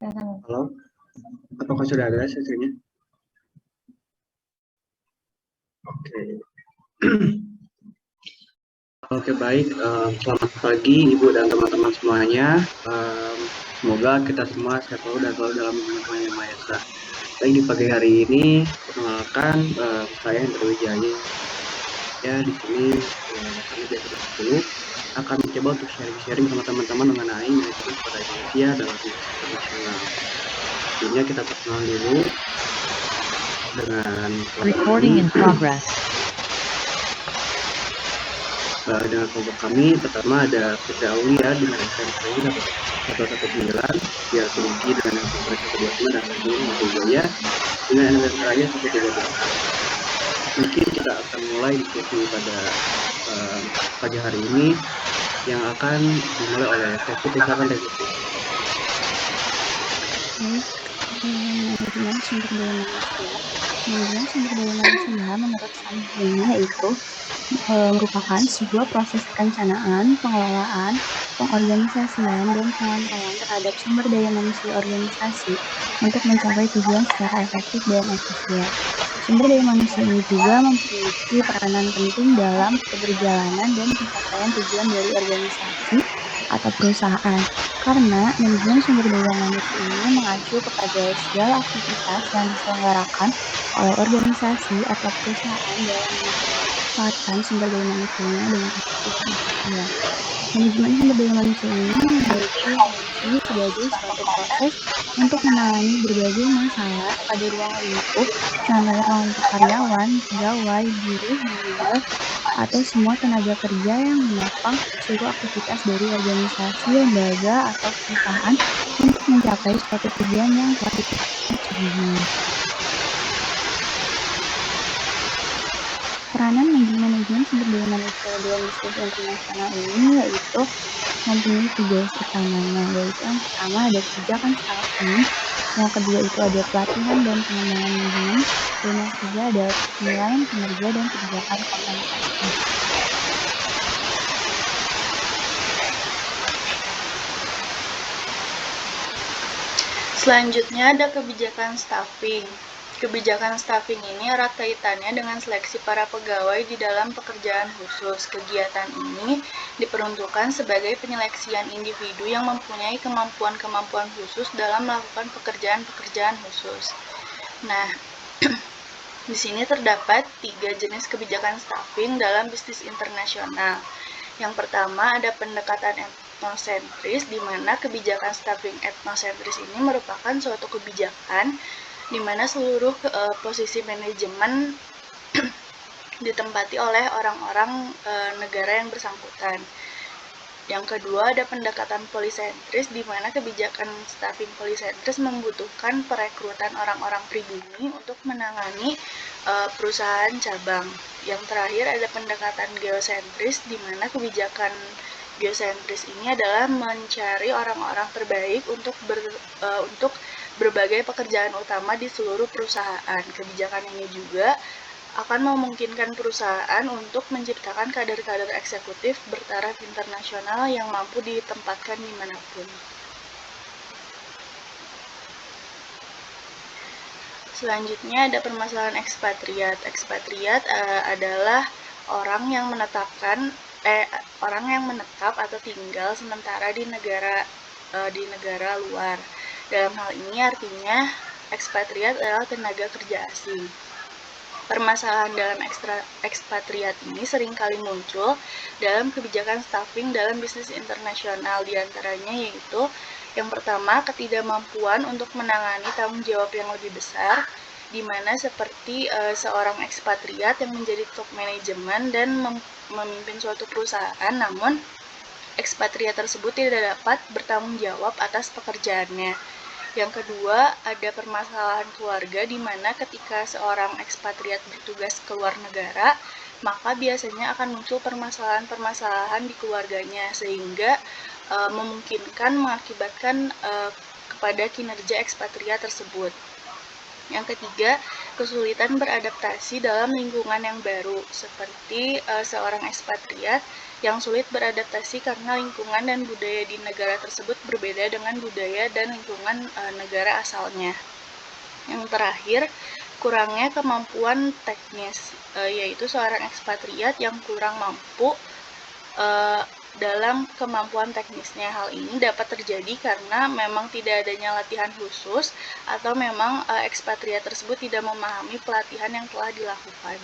Halo, apakah sudah ada sesinya? Oke. Oke, baik. Selamat pagi Ibu dan teman-teman semuanya. Semoga kita semua sehat selalu dan selalu dalam lindungan Tuhan Yang Maha Esa. Baik, di pagi hari ini, perkenalkan saya Hendra Wijaya. Ya, di sini kami di episode 10 akan mencoba untuk sharing-sharing sama teman-teman mengenai manajemen sumber daya manusia dalam bisnis internasional. Sebelumnya kita perkenalan dulu dengan Recording in progress. Dengan kelompok kami pertama ada Fitri Aulia dengan SMK 119, Biar Tinggi dengan SMK 125 dan Sajin Wijaya dengan SMK 138. Mungkin kita akan mulai diskusi pada pagi hari ini yang akan dimulai oleh Tevfik. Silakan Tevfik. Manajemen sumber daya manusia. Manajemen sumber daya manusia menurut Sambungi yaitu merupakan sebuah proses perencanaan, pengelolaan, pengorganisasian, dan pengontrolan terhadap sumber daya manusia organisasi untuk mencapai tujuan secara efektif dan efisien. Sumber daya manusia ini juga memiliki peranan penting dalam keberjalanan dan pencapaian tujuan dari organisasi atau perusahaan. Karena manajemen sumber daya manusia ini mengacu kepada segala aktivitas yang diselenggarakan oleh organisasi atau perusahaan dalam memanfaatkan sumber daya manusianya dengan efektif dan efisien. Manajemen sumber daya manusia ini memiliki fungsi sebagai suatu proses untuk menangani berbagai masalah pada ruang lingkup, contohnya untuk karyawan, pegawai, buruh, manajer, atau semua tenaga kerja yang menopang seluruh aktivitas dari organisasi, lembaga, atau perusahaan untuk mencapai suatu tujuan yang telah ditetapkan sebelumnya. Peranan manajemen sumber daya manusia dalam bisnis internasional ini yaitu mempunyai 3 utamanya, yaitu yang pertama ada kebijakan staffing, yang kedua itu ada pelatihan dan pengembangan manajemen, dan yang ketiga ada penilaian kinerja dan kebijakan kompensasi. Selanjutnya ada kebijakan staffing. Kebijakan staffing ini erat kaitannya dengan seleksi para pegawai di dalam pekerjaan khusus. Kegiatan ini diperuntukkan sebagai penyeleksian individu yang mempunyai kemampuan-kemampuan khusus dalam melakukan pekerjaan-pekerjaan khusus. Nah, di sini terdapat 3 jenis kebijakan staffing dalam bisnis internasional. Yang pertama ada pendekatan etnosentris, di mana kebijakan staffing etnosentris ini merupakan suatu kebijakan di mana seluruh posisi manajemen ditempati oleh orang-orang negara yang bersangkutan. Yang kedua ada pendekatan polisentris, di mana kebijakan staffing polisentris membutuhkan perekrutan orang-orang pribumi untuk menangani perusahaan cabang. Yang terakhir ada pendekatan geosentris, di mana kebijakan geosentris ini adalah mencari orang-orang terbaik untuk berbagai pekerjaan utama di seluruh perusahaan. Kebijakan ini juga akan memungkinkan perusahaan untuk menciptakan kader-kader eksekutif bertaraf internasional yang mampu ditempatkan dimanapun. Selanjutnya ada permasalahan ekspatriat. Ekspatriat adalah orang yang menetap atau tinggal sementara di negara luar. Dalam hal ini artinya ekspatriat adalah tenaga kerja asing. Permasalahan dalam ekspatriat ini seringkali muncul dalam kebijakan staffing dalam bisnis internasional, diantaranya yaitu yang pertama ketidakmampuan untuk menangani tanggung jawab yang lebih besar, di mana seperti seorang ekspatriat yang menjadi top manajemen dan memimpin suatu perusahaan, namun ekspatriat tersebut tidak dapat bertanggung jawab atas pekerjaannya. Yang kedua, ada permasalahan keluarga, di mana ketika seorang ekspatriat bertugas ke luar negara, maka biasanya akan muncul permasalahan-permasalahan di keluarganya, sehingga mengakibatkan kepada kinerja ekspatriat tersebut. Yang ketiga, kesulitan beradaptasi dalam lingkungan yang baru, seperti seorang ekspatriat yang sulit beradaptasi karena lingkungan dan budaya di negara tersebut berbeda dengan budaya dan lingkungan negara asalnya. Yang terakhir, kurangnya kemampuan teknis, yaitu seorang ekspatriat yang kurang mampu dalam kemampuan teknisnya. Hal ini dapat terjadi karena memang tidak adanya latihan khusus atau memang ekspatriat tersebut tidak memahami pelatihan yang telah dilakukan.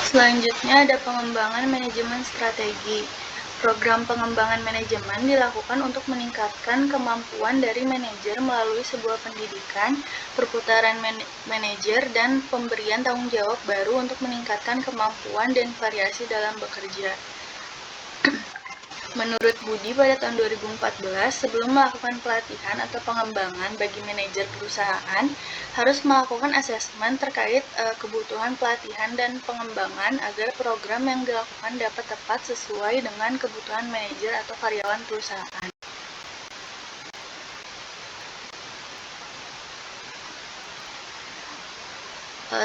Selanjutnya ada pengembangan manajemen strategi. Program pengembangan manajemen dilakukan untuk meningkatkan kemampuan dari manajer melalui sebuah pendidikan, perputaran manajer, dan pemberian tanggung jawab baru untuk meningkatkan kemampuan dan variasi dalam bekerja. Menurut Budi pada tahun 2014, sebelum melakukan pelatihan atau pengembangan bagi manajer perusahaan, harus melakukan asesmen terkait kebutuhan pelatihan dan pengembangan agar program yang dilakukan dapat tepat sesuai dengan kebutuhan manajer atau karyawan perusahaan.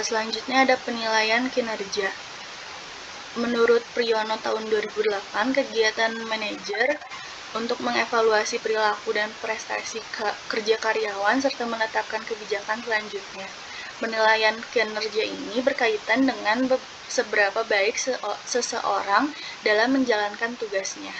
Selanjutnya ada penilaian kinerja. Menurut Priyono tahun 2008, kegiatan manajer untuk mengevaluasi perilaku dan prestasi kerja karyawan serta menetapkan kebijakan selanjutnya. Penilaian kinerja ini berkaitan dengan seberapa baik seseorang dalam menjalankan tugasnya.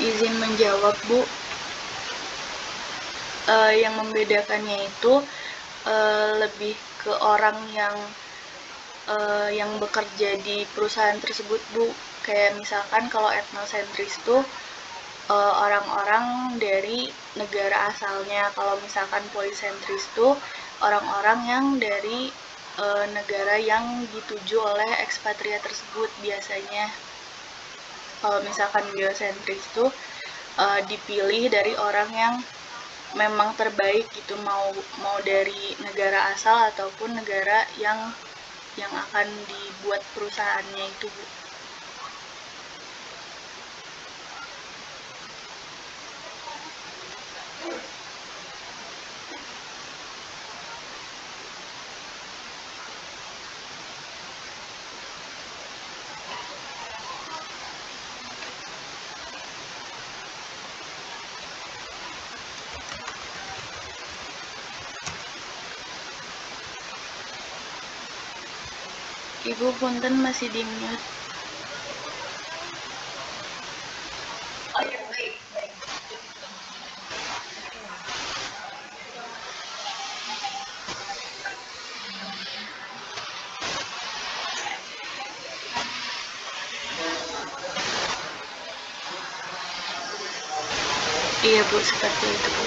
Izin menjawab, Bu. Yang membedakannya itu lebih ke orang yang bekerja di perusahaan tersebut, Bu. Kayak misalkan kalau etnosentris tuh orang-orang dari negara asalnya. Kalau misalkan polisentris tuh orang-orang yang dari negara yang dituju oleh ekspatriat tersebut biasanya. Kalau misalkan geosentris tuh dipilih dari orang yang memang terbaik gitu, mau dari negara asal ataupun negara yang akan dibuat perusahaannya itu, Bu. Ibu punten masih di mute. Iya, Bu, seperti itu, Bu.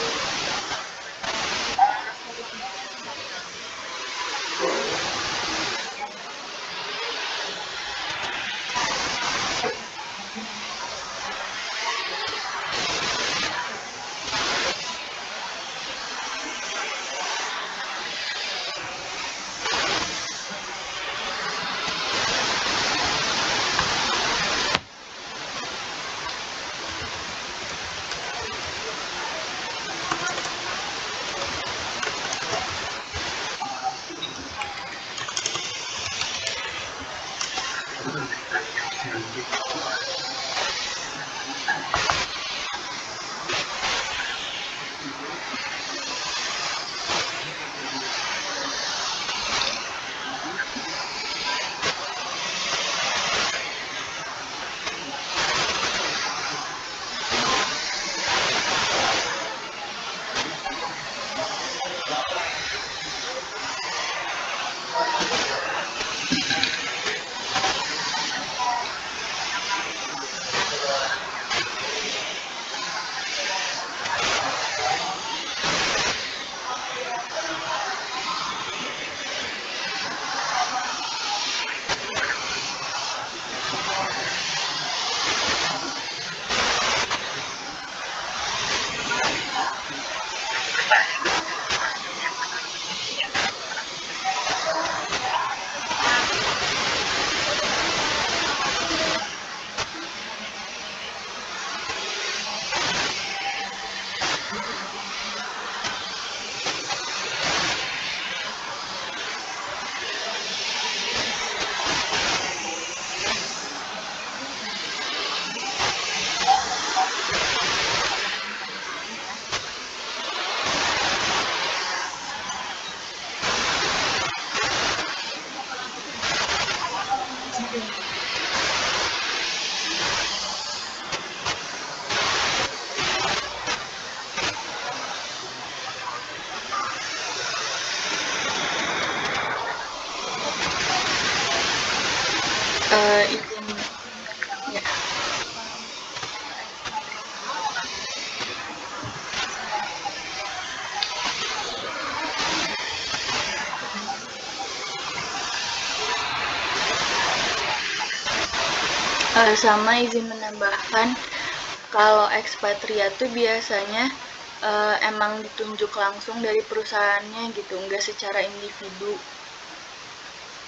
Izin, ya. Sama izin menambahkan, kalau ekspatriat tuh biasanya emang ditunjuk langsung dari perusahaannya gitu, nggak secara individu.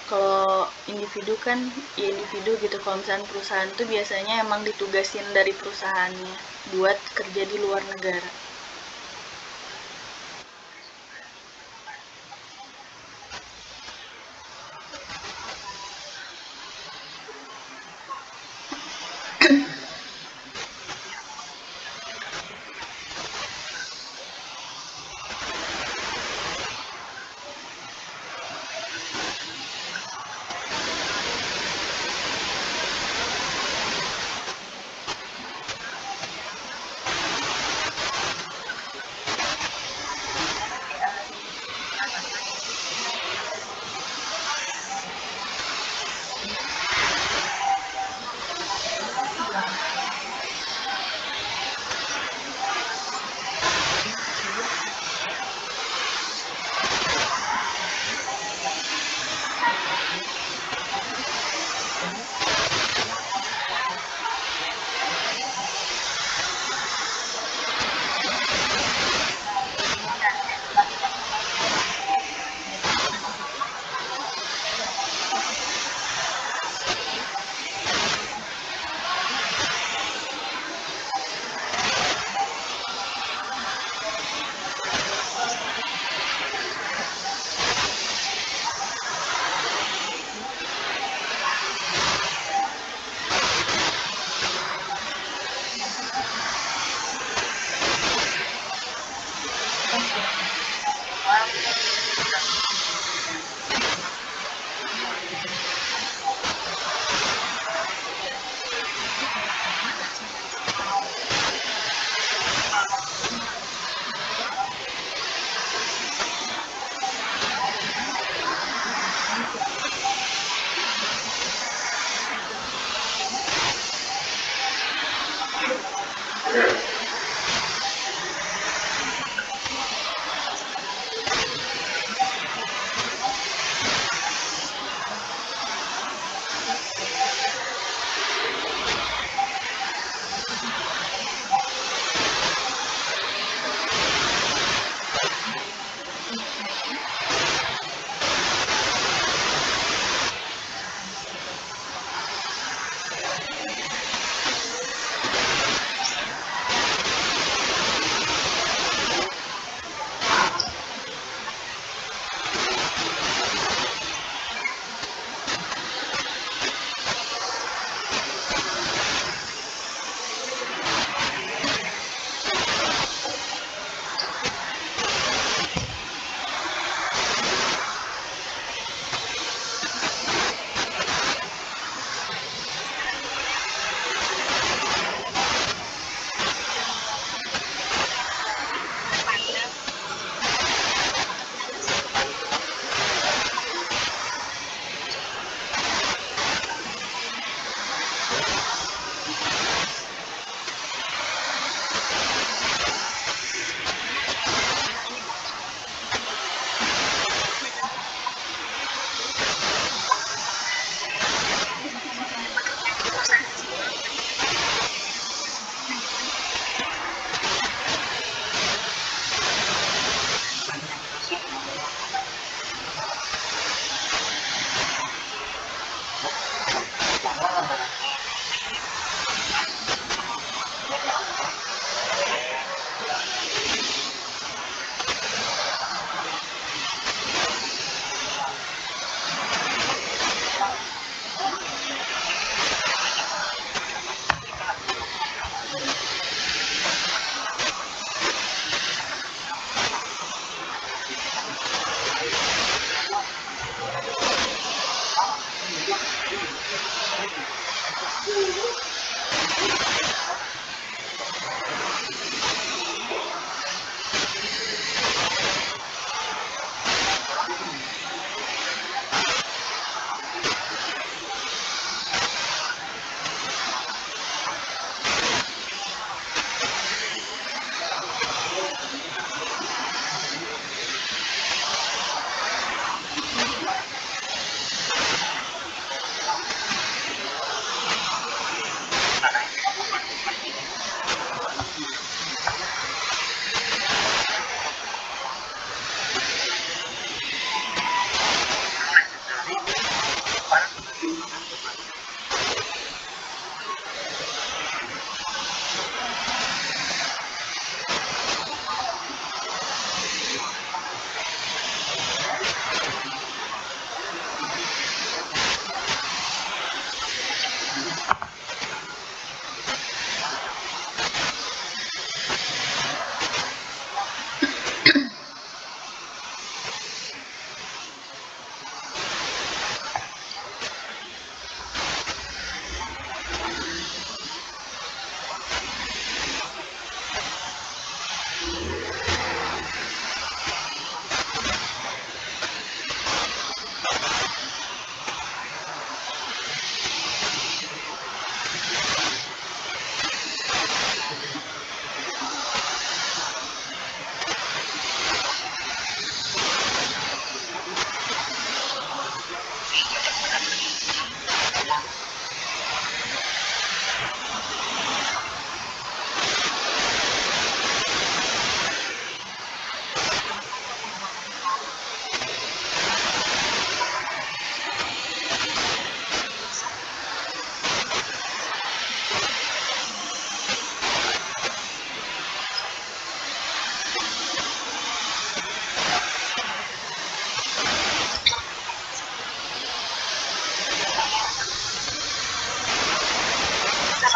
Kalau individu kan ya individu gitu, kalau misalnya perusahaan tuh biasanya emang ditugasin dari perusahaannya buat kerja di luar negara.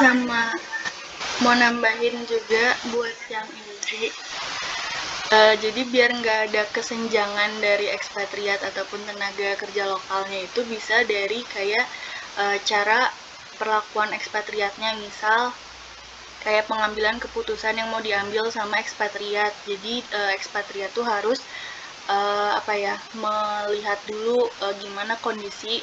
Sama mau nambahin juga buat yang ini Jadi biar nggak ada kesenjangan dari ekspatriat ataupun tenaga kerja lokalnya itu bisa dari kayak cara perlakuan ekspatriatnya, misal kayak pengambilan keputusan yang mau diambil sama ekspatriat. Jadi ekspatriat tuh harus melihat dulu gimana kondisi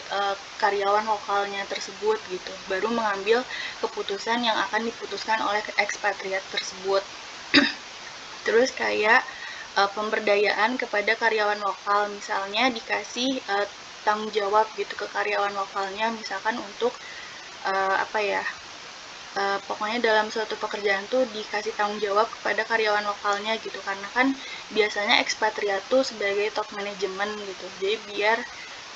karyawan lokalnya tersebut gitu, baru mengambil keputusan yang akan diputuskan oleh ekspatriat tersebut. Terus kayak pemberdayaan kepada karyawan lokal, misalnya dikasih tanggung jawab gitu ke karyawan lokalnya, misalkan untuk pokoknya dalam suatu pekerjaan tuh dikasih tanggung jawab kepada karyawan lokalnya gitu, karena kan biasanya ekspatriat tuh sebagai top manajemen gitu, jadi biar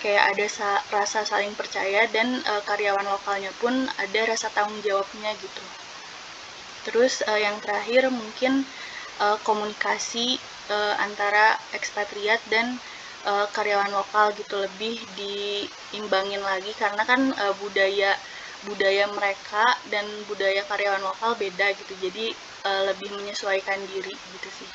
kayak ada rasa saling percaya dan karyawan lokalnya pun ada rasa tanggung jawabnya gitu. Terus yang terakhir mungkin komunikasi antara ekspatriat dan karyawan lokal gitu lebih diimbangin lagi, karena kan budaya mereka dan budaya karyawan lokal beda gitu, jadi lebih menyesuaikan diri gitu sih.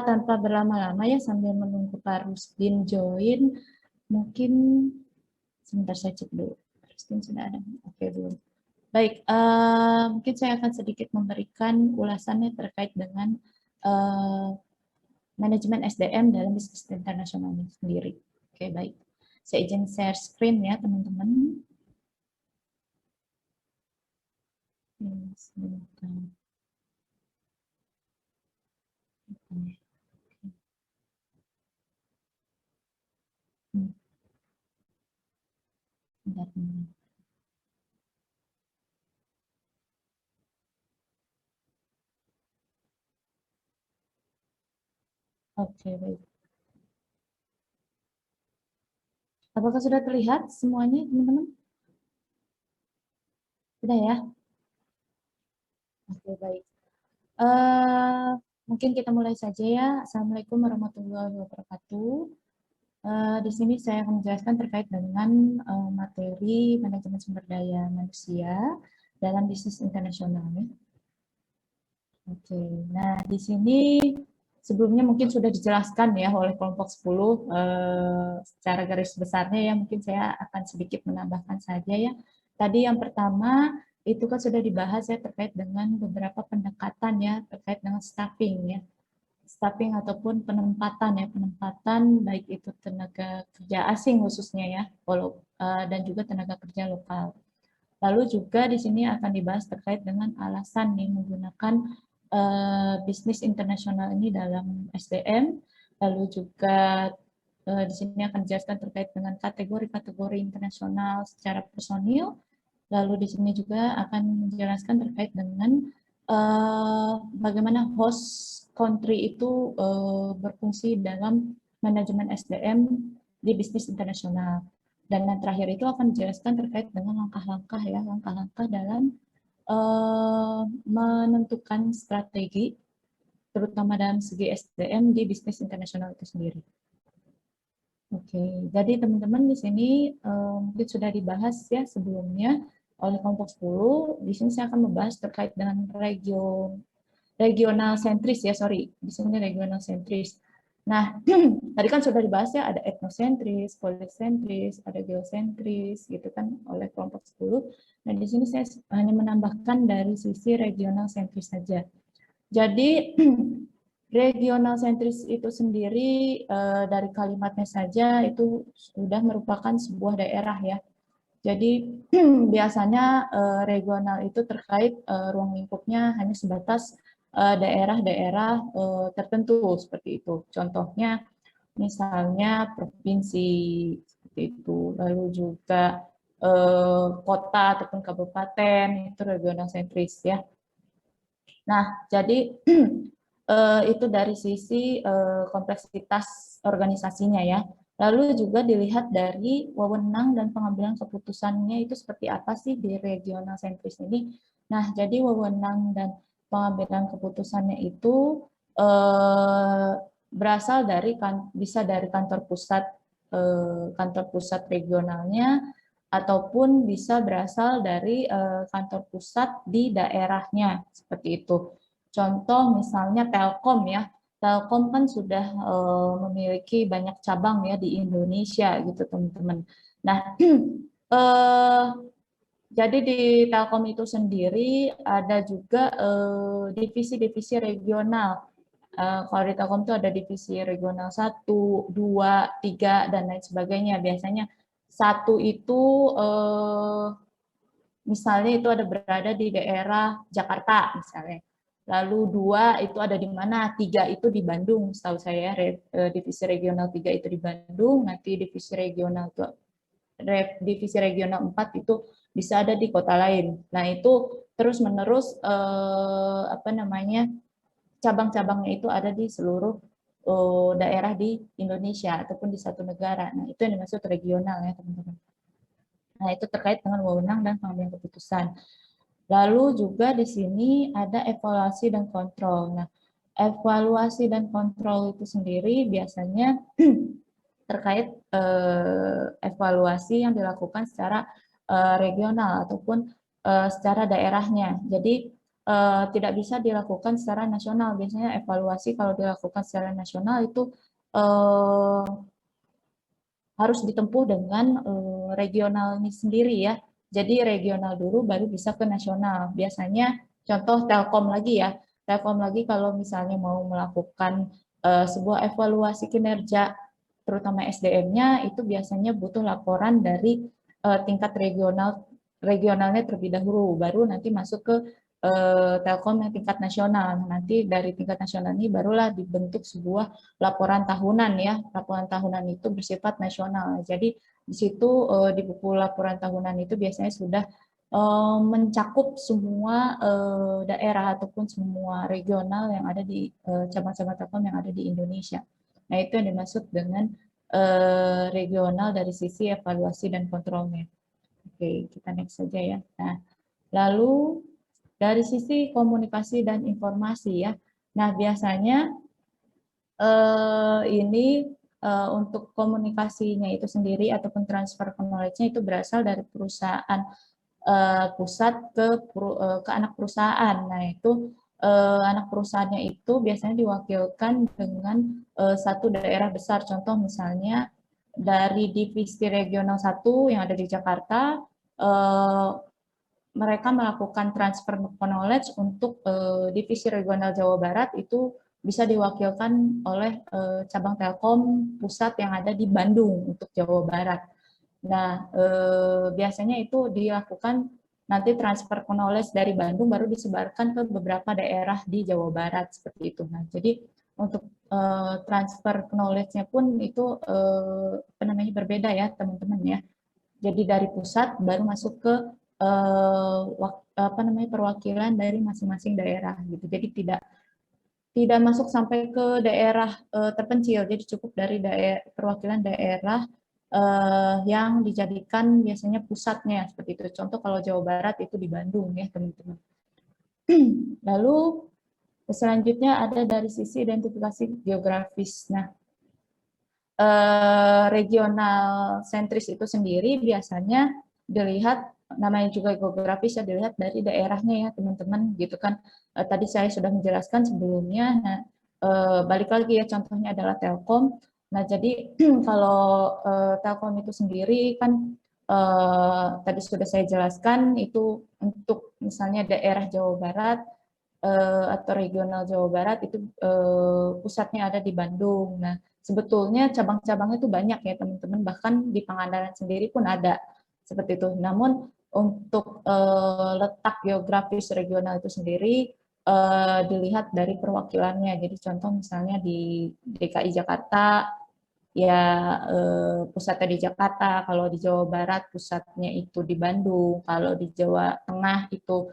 Tanpa berlama-lama ya, sambil menunggu Pak Rusdin join, mungkin sebentar saya cek dulu. Pak Rusdin sudah ada? Oke, belum. Baik, mungkin saya akan sedikit memberikan ulasannya terkait dengan manajemen SDM dalam bisnis internasional sendiri. Oke, baik. Saya izin share screen ya, teman-teman. Sebentar. Bentar, bentar. Oke, baik. Apakah sudah terlihat semuanya, teman-teman? Sudah ya? Oke, baik. Mungkin kita mulai saja ya. Assalamualaikum warahmatullahi wabarakatuh. Di sini saya akan menjelaskan terkait dengan materi manajemen sumber daya manusia dalam bisnis internasional. Oke, nah di sini sebelumnya mungkin sudah dijelaskan ya oleh kelompok 10 secara garis besarnya ya, mungkin saya akan sedikit menambahkan saja ya. Tadi yang pertama itu kan sudah dibahas ya terkait dengan beberapa pendekatan ya terkait dengan staffing ya. Staffing ataupun penempatan ya, penempatan baik itu tenaga kerja asing khususnya ya, dan juga tenaga kerja lokal. Lalu juga di sini akan dibahas terkait dengan alasan nih menggunakan bisnis internasional ini dalam SDM. Lalu juga di sini akan dijelaskan terkait dengan kategori-kategori internasional secara personil. Lalu di sini juga akan menjelaskan terkait dengan bagaimana host country itu berfungsi dalam manajemen SDM di bisnis internasional. Dan yang terakhir itu akan dijelaskan terkait dengan langkah-langkah ya, langkah-langkah dalam menentukan strategi, terutama dalam segi SDM di bisnis internasional itu sendiri. Oke, jadi teman-teman di sini mungkin sudah dibahas ya sebelumnya oleh kelompok 10. Di sini saya akan membahas terkait dengan regional sentris ya, sorry. Di sini regional sentris. Nah, tadi kan sudah dibahas ya, ada etnosentris, polisentris, ada geosentris, gitu kan, oleh kelompok 10. Nah, di sini saya hanya menambahkan dari sisi regional sentris saja. Jadi, regional sentris itu sendiri, dari kalimatnya saja, itu sudah merupakan sebuah daerah ya. Jadi, biasanya regional itu terkait ruang lingkupnya hanya sebatas daerah-daerah tertentu seperti itu. Contohnya misalnya provinsi seperti itu, lalu juga kota ataupun kabupaten itu regional sentris ya. Nah, jadi itu dari sisi kompleksitas organisasinya ya. Lalu juga dilihat dari wewenang dan pengambilan keputusannya itu seperti apa sih di regional sentris ini. Nah, jadi wewenang dan pengambilan keputusannya itu berasal dari bisa dari kantor pusat regionalnya ataupun bisa berasal dari kantor pusat di daerahnya seperti itu. Contoh misalnya Telkom ya. Telkom kan sudah memiliki banyak cabang ya di Indonesia gitu teman-teman. Nah, jadi di Telkom itu sendiri ada juga divisi-divisi regional. Kalau di Telkom itu ada divisi regional 1, 2, 3, dan lain sebagainya. Biasanya 1 itu misalnya itu ada berada di daerah Jakarta misalnya. Lalu 2 itu ada di mana, 3 itu di Bandung, setahu saya divisi regional 3 itu di Bandung, nanti divisi regional 4 itu bisa ada di kota lain. Nah, itu terus-menerus cabang-cabangnya itu ada di seluruh daerah di Indonesia ataupun di satu negara. Nah, itu yang dimaksud regional ya, teman-teman. Nah, itu terkait dengan wewenang dan pengambilan keputusan. Lalu juga di sini ada evaluasi dan kontrol. Nah, evaluasi dan kontrol itu sendiri biasanya terkait evaluasi yang dilakukan secara regional ataupun secara daerahnya. Jadi tidak bisa dilakukan secara nasional. Biasanya evaluasi kalau dilakukan secara nasional itu harus ditempuh dengan regional ini sendiri ya. Jadi regional dulu baru bisa ke nasional. Biasanya contoh Telkom lagi ya. Telkom lagi kalau misalnya mau melakukan sebuah evaluasi kinerja terutama SDM-nya itu biasanya butuh laporan dari tingkat regional regionalnya terlebih dahulu, baru nanti masuk ke Telkom yang tingkat nasional. Nanti dari tingkat nasional ini barulah dibentuk sebuah laporan tahunan ya. Laporan tahunan itu bersifat nasional. Jadi di situ di buku laporan tahunan itu biasanya sudah mencakup semua daerah ataupun semua regional yang ada di cabang-cabang Telkom yang ada di Indonesia. Nah, itu yang dimaksud dengan regional dari sisi evaluasi dan kontrolnya. Oke, kita next saja ya. Nah, lalu dari sisi komunikasi dan informasi ya. Nah, biasanya ini untuk komunikasinya itu sendiri ataupun transfer knowledge-nya itu berasal dari perusahaan pusat ke anak perusahaan. Nah, itu anak perusahaannya itu biasanya diwakilkan dengan satu daerah besar. Contoh misalnya dari divisi regional 1 yang ada di Jakarta, mereka melakukan transfer knowledge untuk divisi regional Jawa Barat itu bisa diwakilkan oleh cabang Telkom pusat yang ada di Bandung untuk Jawa Barat. Nah, biasanya itu dilakukan nanti transfer knowledge dari Bandung baru disebarkan ke beberapa daerah di Jawa Barat seperti itu. Nah, jadi untuk transfer knowledge-nya pun itu apa namanya berbeda ya teman-teman ya. Jadi dari pusat baru masuk ke apa namanya perwakilan dari masing-masing daerah gitu. Jadi tidak masuk sampai ke daerah terpencil. Jadi cukup dari perwakilan daerah yang dijadikan biasanya pusatnya seperti itu. Contoh kalau Jawa Barat itu di Bandung ya teman-teman. Lalu selanjutnya ada dari sisi identifikasi geografis. Nah, regional sentris itu sendiri biasanya dilihat namanya juga geografis ya dilihat dari daerahnya ya teman-teman gitu kan. Tadi saya sudah menjelaskan sebelumnya. Nah, balik lagi ya contohnya adalah Telkom. Nah, jadi kalau Telkom itu sendiri kan tadi sudah saya jelaskan itu untuk misalnya daerah Jawa Barat atau regional Jawa Barat itu pusatnya ada di Bandung. Nah, sebetulnya cabang-cabangnya itu banyak ya teman-teman, bahkan di Pangandaran sendiri pun ada seperti itu. Namun untuk letak geografis regional itu sendiri dilihat dari perwakilannya. Jadi contoh misalnya di DKI Jakarta ya pusatnya di Jakarta, kalau di Jawa Barat pusatnya itu di Bandung, kalau di Jawa Tengah itu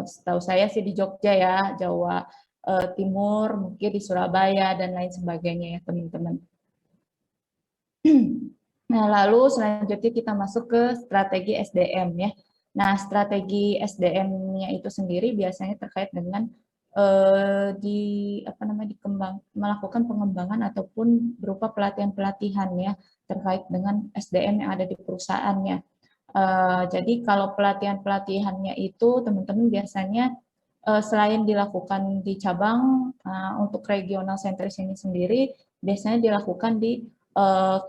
setahu saya sih di Jogja ya, Jawa Timur mungkin di Surabaya dan lain sebagainya ya teman-teman. Nah, lalu selanjutnya kita masuk ke strategi SDM ya. Nah, strategi SDM-nya itu sendiri biasanya terkait dengan melakukan pengembangan ataupun berupa pelatihan-pelatihan ya terkait dengan SDM yang ada di perusahaannya. Jadi kalau pelatihan-pelatihannya itu teman-teman biasanya selain dilakukan di cabang untuk regional sentris ini sendiri biasanya dilakukan di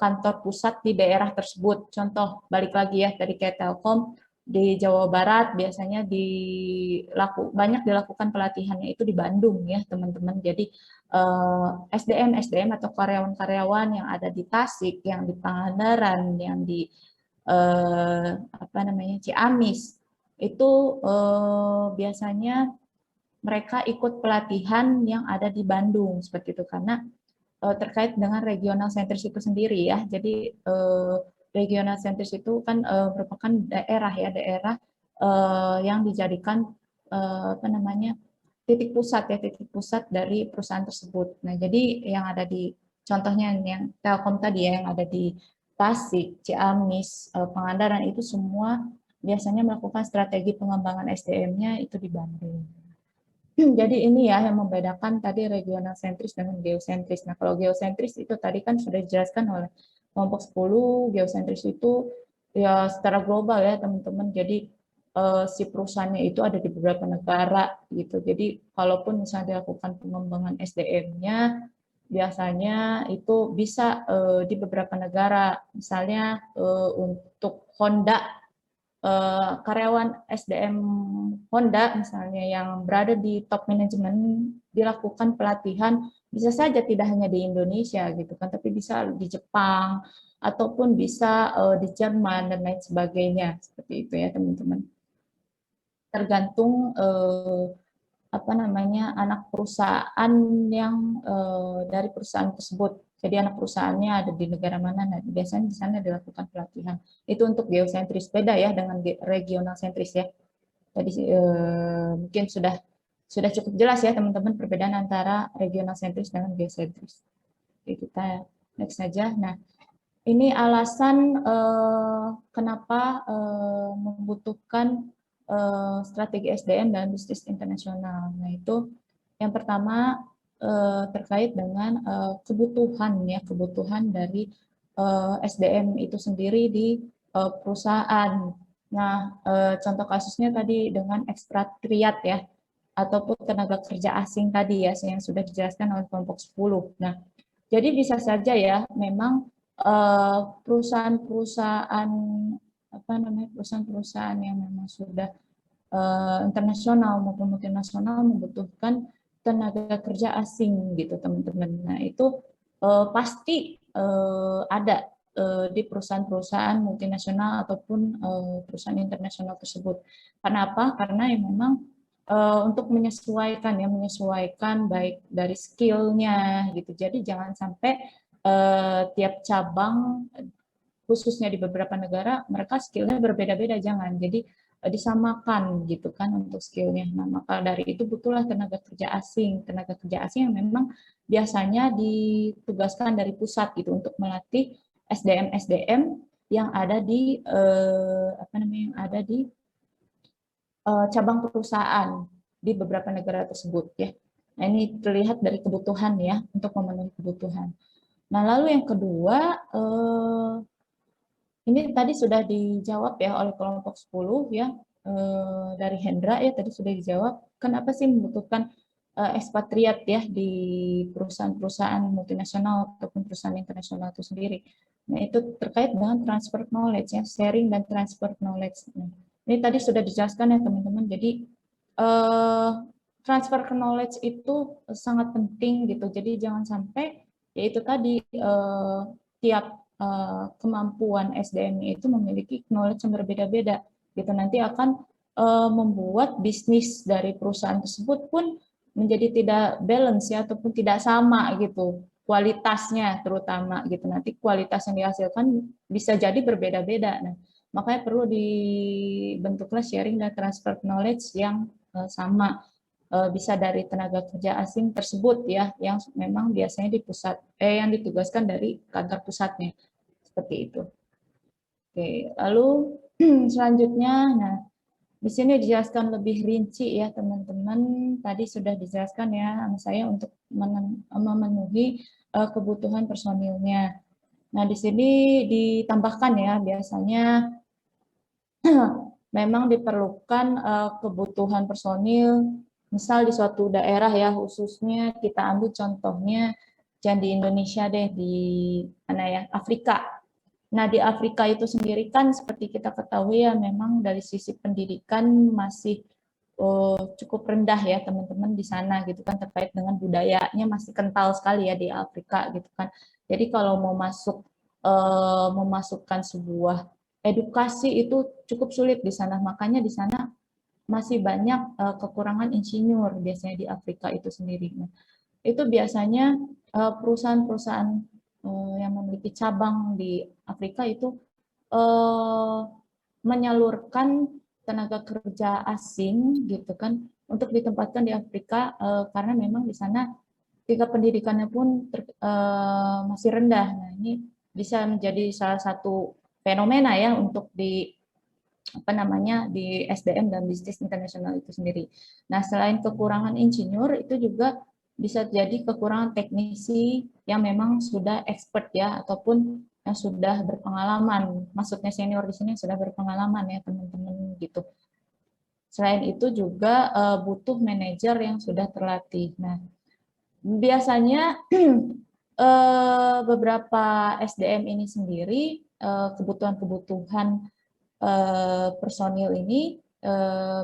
kantor pusat di daerah tersebut. Contoh balik lagi ya tadi kayak Telkom di Jawa Barat biasanya banyak dilakukan pelatihannya itu di Bandung ya teman-teman. Jadi SDM atau karyawan-karyawan yang ada di Tasik, yang di Pangandaran, yang di Ciamis itu biasanya mereka ikut pelatihan yang ada di Bandung seperti itu karena terkait dengan regional sentris itu sendiri ya. Jadi regional sentris itu kan merupakan daerah yang dijadikan titik pusat dari perusahaan tersebut. Nah, jadi yang ada di contohnya yang Telkom tadi ya yang ada di Tasik, Ciamis, Pangandaran itu semua biasanya melakukan strategi pengembangan SDM-nya itu di Bandung. Jadi ini ya yang membedakan tadi regional sentris dengan geosentris. Nah, kalau geosentris itu tadi kan sudah dijelaskan oleh kelompok 10, geosentris itu ya secara global ya teman-teman. Jadi si perusahaannya itu ada di beberapa negara gitu. Jadi kalaupun misalnya dilakukan pengembangan SDM-nya biasanya itu bisa di beberapa negara. Misalnya untuk Honda karyawan SDM Honda misalnya yang berada di top manajemen dilakukan pelatihan bisa saja tidak hanya di Indonesia gitu kan tapi bisa di Jepang ataupun bisa di Jerman dan lain sebagainya, seperti itu ya teman-teman. Tergantung apa namanya anak perusahaan yang dari perusahaan tersebut. Jadi anak perusahaannya ada di negara mana, nah biasanya di sana dilakukan pelatihan. Itu untuk geosentris, beda ya dengan regional sentris ya. Tadi mungkin sudah cukup jelas ya teman-teman perbedaan antara regional sentris dengan geosentris. Oke, kita next saja. Nah, ini alasan kenapa membutuhkan strategi SDM dan bisnis internasional. Nah, itu yang pertama terkait dengan kebutuhan dari SDM itu sendiri di perusahaan. Nah, contoh kasusnya tadi dengan ekspatriat ya, ataupun tenaga kerja asing tadi ya, yang sudah dijelaskan oleh kelompok 10. Nah, jadi bisa saja ya, memang perusahaan-perusahaan perusahaan-perusahaan yang memang sudah internasional maupun multinasional membutuhkan tenaga kerja asing gitu teman-teman. Nah itu pasti ada di perusahaan-perusahaan multinasional ataupun perusahaan internasional tersebut. Karena apa? Karena yang memang untuk menyesuaikan baik dari skillnya gitu. Jadi jangan sampai tiap cabang khususnya di beberapa negara mereka skillnya berbeda-beda, jangan. Jadi disamakan gitu kan untuk skillnya. Nah maka dari itu butuhlah tenaga kerja asing yang memang biasanya ditugaskan dari pusat gitu untuk melatih SDM yang ada di yang ada di cabang perusahaan di beberapa negara tersebut ya. Nah ini terlihat dari kebutuhan ya, untuk memenuhi kebutuhan. Nah lalu yang kedua ini tadi sudah dijawab ya oleh kelompok 10 ya, dari Hendra ya tadi sudah dijawab. Kenapa sih membutuhkan ekspatriat ya di perusahaan-perusahaan multinasional ataupun perusahaan internasional itu sendiri. Nah itu terkait dengan transfer knowledge ya, sharing dan transfer knowledge. Nah, ini tadi sudah dijelaskan ya teman-teman. Jadi transfer knowledge itu sangat penting gitu. Jadi jangan sampai yaitu tadi tiap kemampuan SDM itu memiliki knowledge yang berbeda-beda gitu, nanti akan membuat bisnis dari perusahaan tersebut pun menjadi tidak balance ya, ataupun tidak sama gitu kualitasnya, terutama gitu, nanti kualitas yang dihasilkan bisa jadi berbeda-beda. Nah makanya perlu dibentuklah sharing dan transfer knowledge yang sama, bisa dari tenaga kerja asing tersebut ya, yang memang biasanya di pusat yang ditugaskan dari kantor pusatnya, seperti itu. Oke, lalu selanjutnya, nah di sini dijelaskan lebih rinci ya teman-teman. Tadi sudah dijelaskan ya sama saya untuk memenuhi kebutuhan personilnya. Nah di sini ditambahkan ya, biasanya memang diperlukan kebutuhan personil. Misal di suatu daerah ya, khususnya kita ambil contohnya jangan di Indonesia deh, di mana ya, Afrika. Nah di Afrika itu sendiri kan seperti kita ketahui ya, memang dari sisi pendidikan masih cukup rendah ya teman-teman di sana gitu kan, terkait dengan budayanya masih kental sekali ya di Afrika gitu kan. Jadi kalau mau memasukkan sebuah edukasi itu cukup sulit di sana, makanya di sana masih banyak kekurangan insinyur biasanya di Afrika itu sendiri. Nah, itu biasanya perusahaan-perusahaan yang memiliki cabang di Afrika itu menyalurkan tenaga kerja asing gitu kan untuk ditempatkan di Afrika karena memang di sana tingkat pendidikannya pun masih rendah. Nah, ini bisa menjadi salah satu fenomena ya untuk di SDM dan bisnis internasional itu sendiri. Nah, selain kekurangan insinyur, itu juga bisa jadi kekurangan teknisi yang memang sudah expert ya, ataupun yang sudah berpengalaman. Maksudnya senior di sini sudah berpengalaman ya teman-teman gitu. Selain itu juga butuh manajer yang sudah terlatih. Nah, biasanya beberapa SDM ini sendiri kebutuhan-kebutuhan personil ini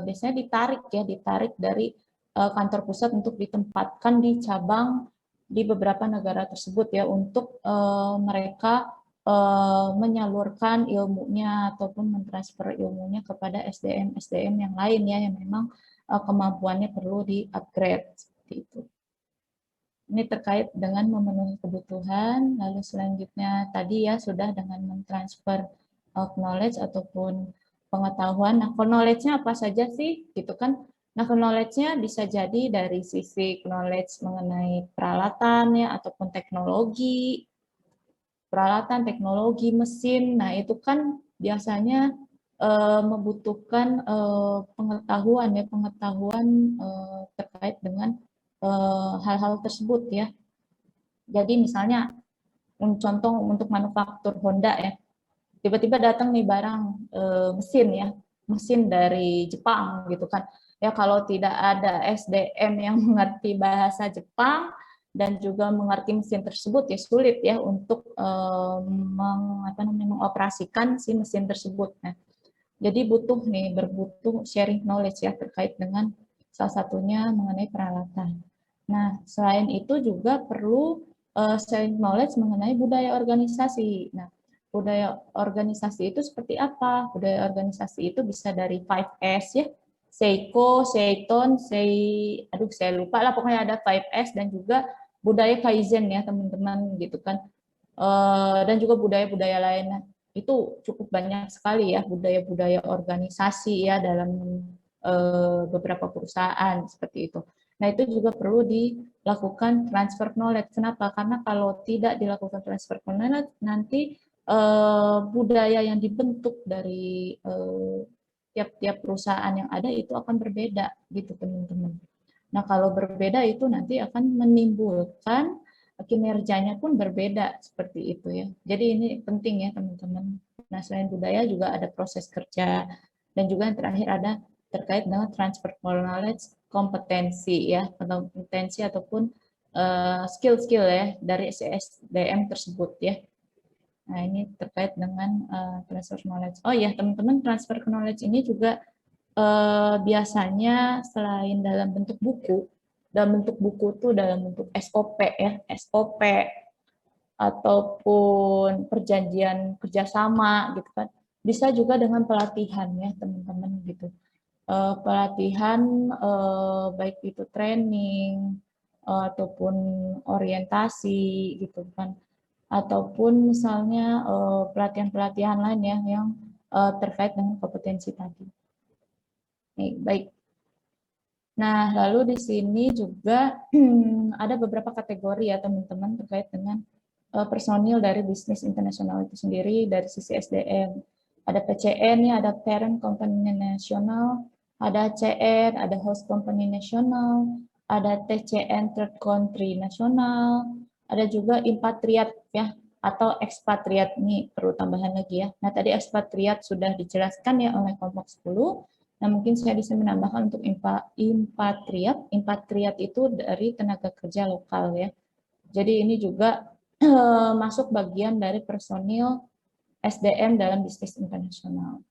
biasanya ditarik dari kantor pusat untuk ditempatkan di cabang di beberapa negara tersebut ya, untuk mereka menyalurkan ilmunya ataupun mentransfer ilmunya kepada SDM yang lain ya, yang memang kemampuannya perlu di-upgrade seperti itu. Ini terkait dengan memenuhi kebutuhan, lalu selanjutnya tadi ya sudah dengan mentransfer knowledge ataupun pengetahuan. Nah, knowledge-nya apa saja sih? Gitu kan. Nah, knowledge-nya bisa jadi dari sisi knowledge mengenai peralatan ya ataupun teknologi, peralatan, teknologi, mesin. Nah, itu kan biasanya membutuhkan pengetahuan ya, pengetahuan terkait dengan hal-hal tersebut ya. Jadi misalnya contoh untuk manufaktur Honda ya, tiba-tiba datang nih barang mesin ya, mesin dari Jepang gitu kan. Ya kalau tidak ada SDM yang mengerti bahasa Jepang dan juga mengerti mesin tersebut ya sulit ya untuk mengoperasikan si mesin tersebut. Nah, jadi berbutuh sharing knowledge ya terkait dengan salah satunya mengenai peralatan. Nah, selain itu juga perlu sharing knowledge mengenai budaya organisasi. Nah, budaya organisasi itu seperti apa? Budaya organisasi itu bisa dari 5S ya. Seiko, Seiton, saya lupa lah pokoknya ada 5S dan juga budaya Kaizen ya teman-teman gitu kan. Dan juga budaya-budaya lainnya. Itu cukup banyak sekali ya budaya-budaya organisasi ya dalam beberapa perusahaan seperti itu. Nah, itu juga perlu dilakukan transfer knowledge. Kenapa? Karena kalau tidak dilakukan transfer knowledge, nanti budaya yang dibentuk dari tiap-tiap perusahaan yang ada itu akan berbeda, gitu teman-teman. Nah, kalau berbeda itu nanti akan menimbulkan kinerjanya pun berbeda seperti itu ya. Jadi ini penting ya teman-teman. Nah, selain budaya juga ada proses kerja dan juga yang terakhir ada terkait dengan transfer knowledge, kompetensi ya, kompetensi ataupun skill-skill ya dari SDM tersebut ya. Nah, ini terkait dengan transfer knowledge. Oh ya, teman-teman, transfer knowledge ini juga biasanya selain dalam bentuk buku itu dalam bentuk SOP ya, SOP ataupun perjanjian kerjasama gitu kan. Bisa juga dengan pelatihan ya teman-teman gitu. Pelatihan baik itu training ataupun orientasi gitu kan, ataupun misalnya pelatihan-pelatihan lain ya yang terkait dengan kompetensi tadi. Baik. Nah, lalu di sini juga ada beberapa kategori ya teman-teman terkait dengan personil dari bisnis internasional itu sendiri dari sisi SDM. Ada PCN ya, ada Parent Company Nasional, ada CN, ada Host Company Nasional, ada TCN Third Country Nasional, ada juga impatriat ya atau ekspatriat, ini perlu tambahan lagi ya. Nah, tadi ekspatriat sudah dijelaskan ya oleh kelompok 10. Nah, mungkin saya bisa menambahkan untuk impatriat. Impatriat itu dari tenaga kerja lokal ya. Jadi ini juga masuk bagian dari personil SDM dalam bisnis internasional.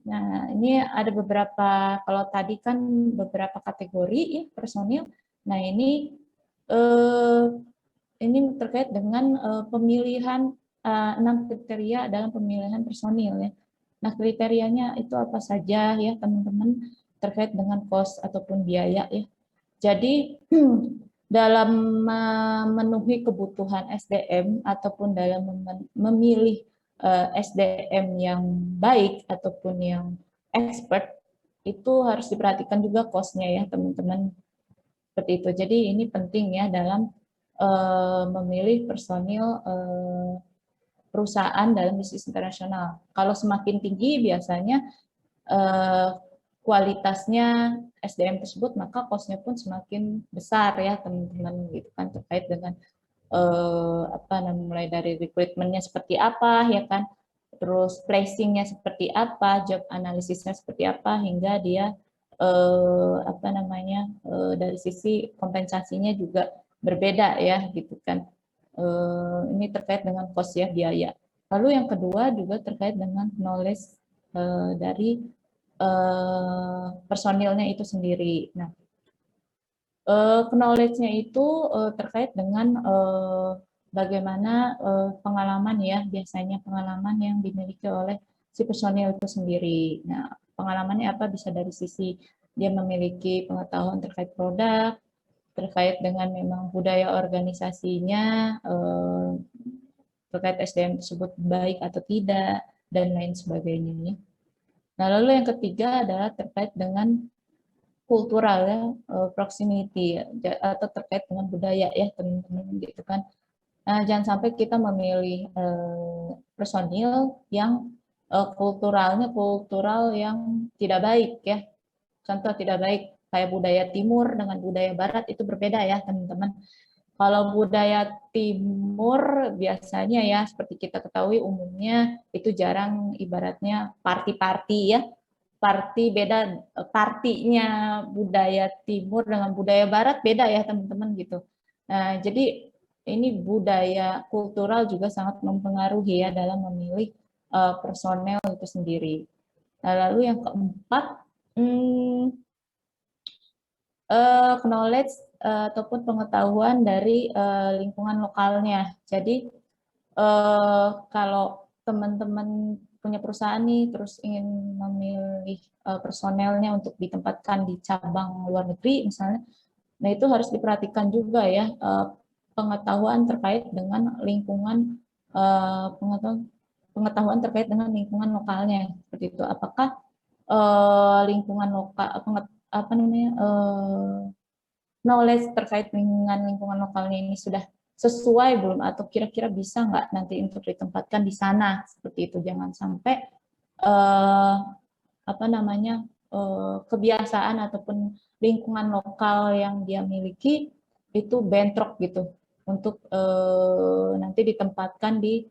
Nah, ini ada beberapa, kalau tadi kan beberapa kategori ya personil. Nah, ini terkait dengan pemilihan 6 kriteria dalam pemilihan personil ya. Nah, kriterianya itu apa saja ya teman-teman terkait dengan cost ataupun biaya ya. Jadi dalam memenuhi kebutuhan SDM ataupun dalam memilih SDM yang baik ataupun yang expert itu harus diperhatikan juga cost-nya ya teman-teman. Seperti itu. Jadi ini penting ya dalam memilih personil perusahaan dalam bisnis internasional. Kalau semakin tinggi biasanya kualitasnya SDM tersebut, maka cost-nya pun semakin besar ya teman-teman gitu kan, terkait dengan mulai dari rekrutmennya seperti apa ya kan, terus placing-nya seperti apa, job analisisnya seperti apa, hingga dia dari sisi kompensasinya juga berbeda ya gitu kan. Ini terkait dengan cost ya, biaya. Lalu yang kedua juga terkait dengan knowledge dari personilnya itu sendiri. Nah, knowledge-nya itu terkait dengan bagaimana pengalaman ya, biasanya pengalaman yang dimiliki oleh si personil itu sendiri. Nah, pengalamannya apa? Bisa dari sisi dia memiliki pengetahuan terkait produk, terkait dengan memang budaya organisasinya, terkait SDM tersebut baik atau tidak, dan lain sebagainya. Nah, lalu yang ketiga adalah terkait dengan kultural ya, proximity ya, atau terkait dengan budaya ya teman-teman gitu kan. Nah, jangan sampai kita memilih personil yang kulturalnya kultural yang tidak baik ya. Contoh tidak baik kayak budaya timur dengan budaya barat itu berbeda ya teman-teman. Kalau budaya timur biasanya ya seperti kita ketahui umumnya itu jarang ibaratnya party-party ya. Party beda, partinya budaya timur dengan budaya barat beda ya teman-teman gitu. Nah, jadi ini budaya kultural juga sangat mempengaruhi ya dalam memilih personel itu sendiri. Nah, lalu yang keempat, knowledge ataupun pengetahuan dari lingkungan lokalnya. Jadi kalau teman-teman punya perusahaan nih terus ingin memilih personelnya untuk ditempatkan di cabang luar negeri misalnya, nah itu harus diperhatikan juga ya pengetahuan terkait dengan lingkungan pengetahuan terkait dengan lingkungan lokalnya seperti itu. Apakah lingkungan lokal apa namanya knowledge terkait dengan lingkungan lokalnya ini sudah sesuai belum atau kira-kira bisa nggak nanti untuk ditempatkan di sana seperti itu. Jangan sampai apa namanya kebiasaan ataupun lingkungan lokal yang dia miliki itu bentrok gitu untuk nanti ditempatkan di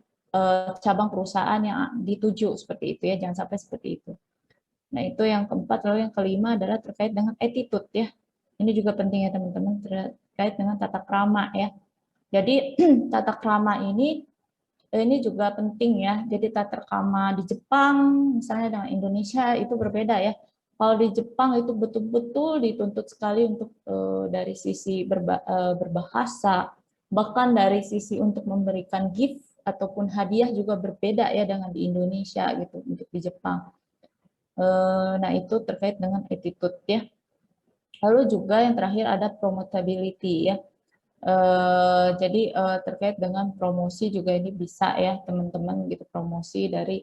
cabang perusahaan yang dituju seperti itu ya, jangan sampai seperti itu. Nah, itu yang keempat. Lalu yang kelima adalah terkait dengan attitude ya. Ini juga penting ya teman-teman, terkait dengan tata krama ya. Jadi tata krama ini juga penting ya. Jadi tata krama di Jepang misalnya dengan Indonesia itu berbeda ya. Kalau di Jepang itu betul-betul dituntut sekali untuk dari sisi berbahasa, bahkan dari sisi untuk memberikan gift ataupun hadiah juga berbeda ya dengan di Indonesia gitu untuk di Jepang. Nah, itu terkait dengan attitude ya. Lalu juga yang terakhir ada promotability ya. Jadi terkait dengan promosi juga ini bisa ya teman-teman gitu, promosi dari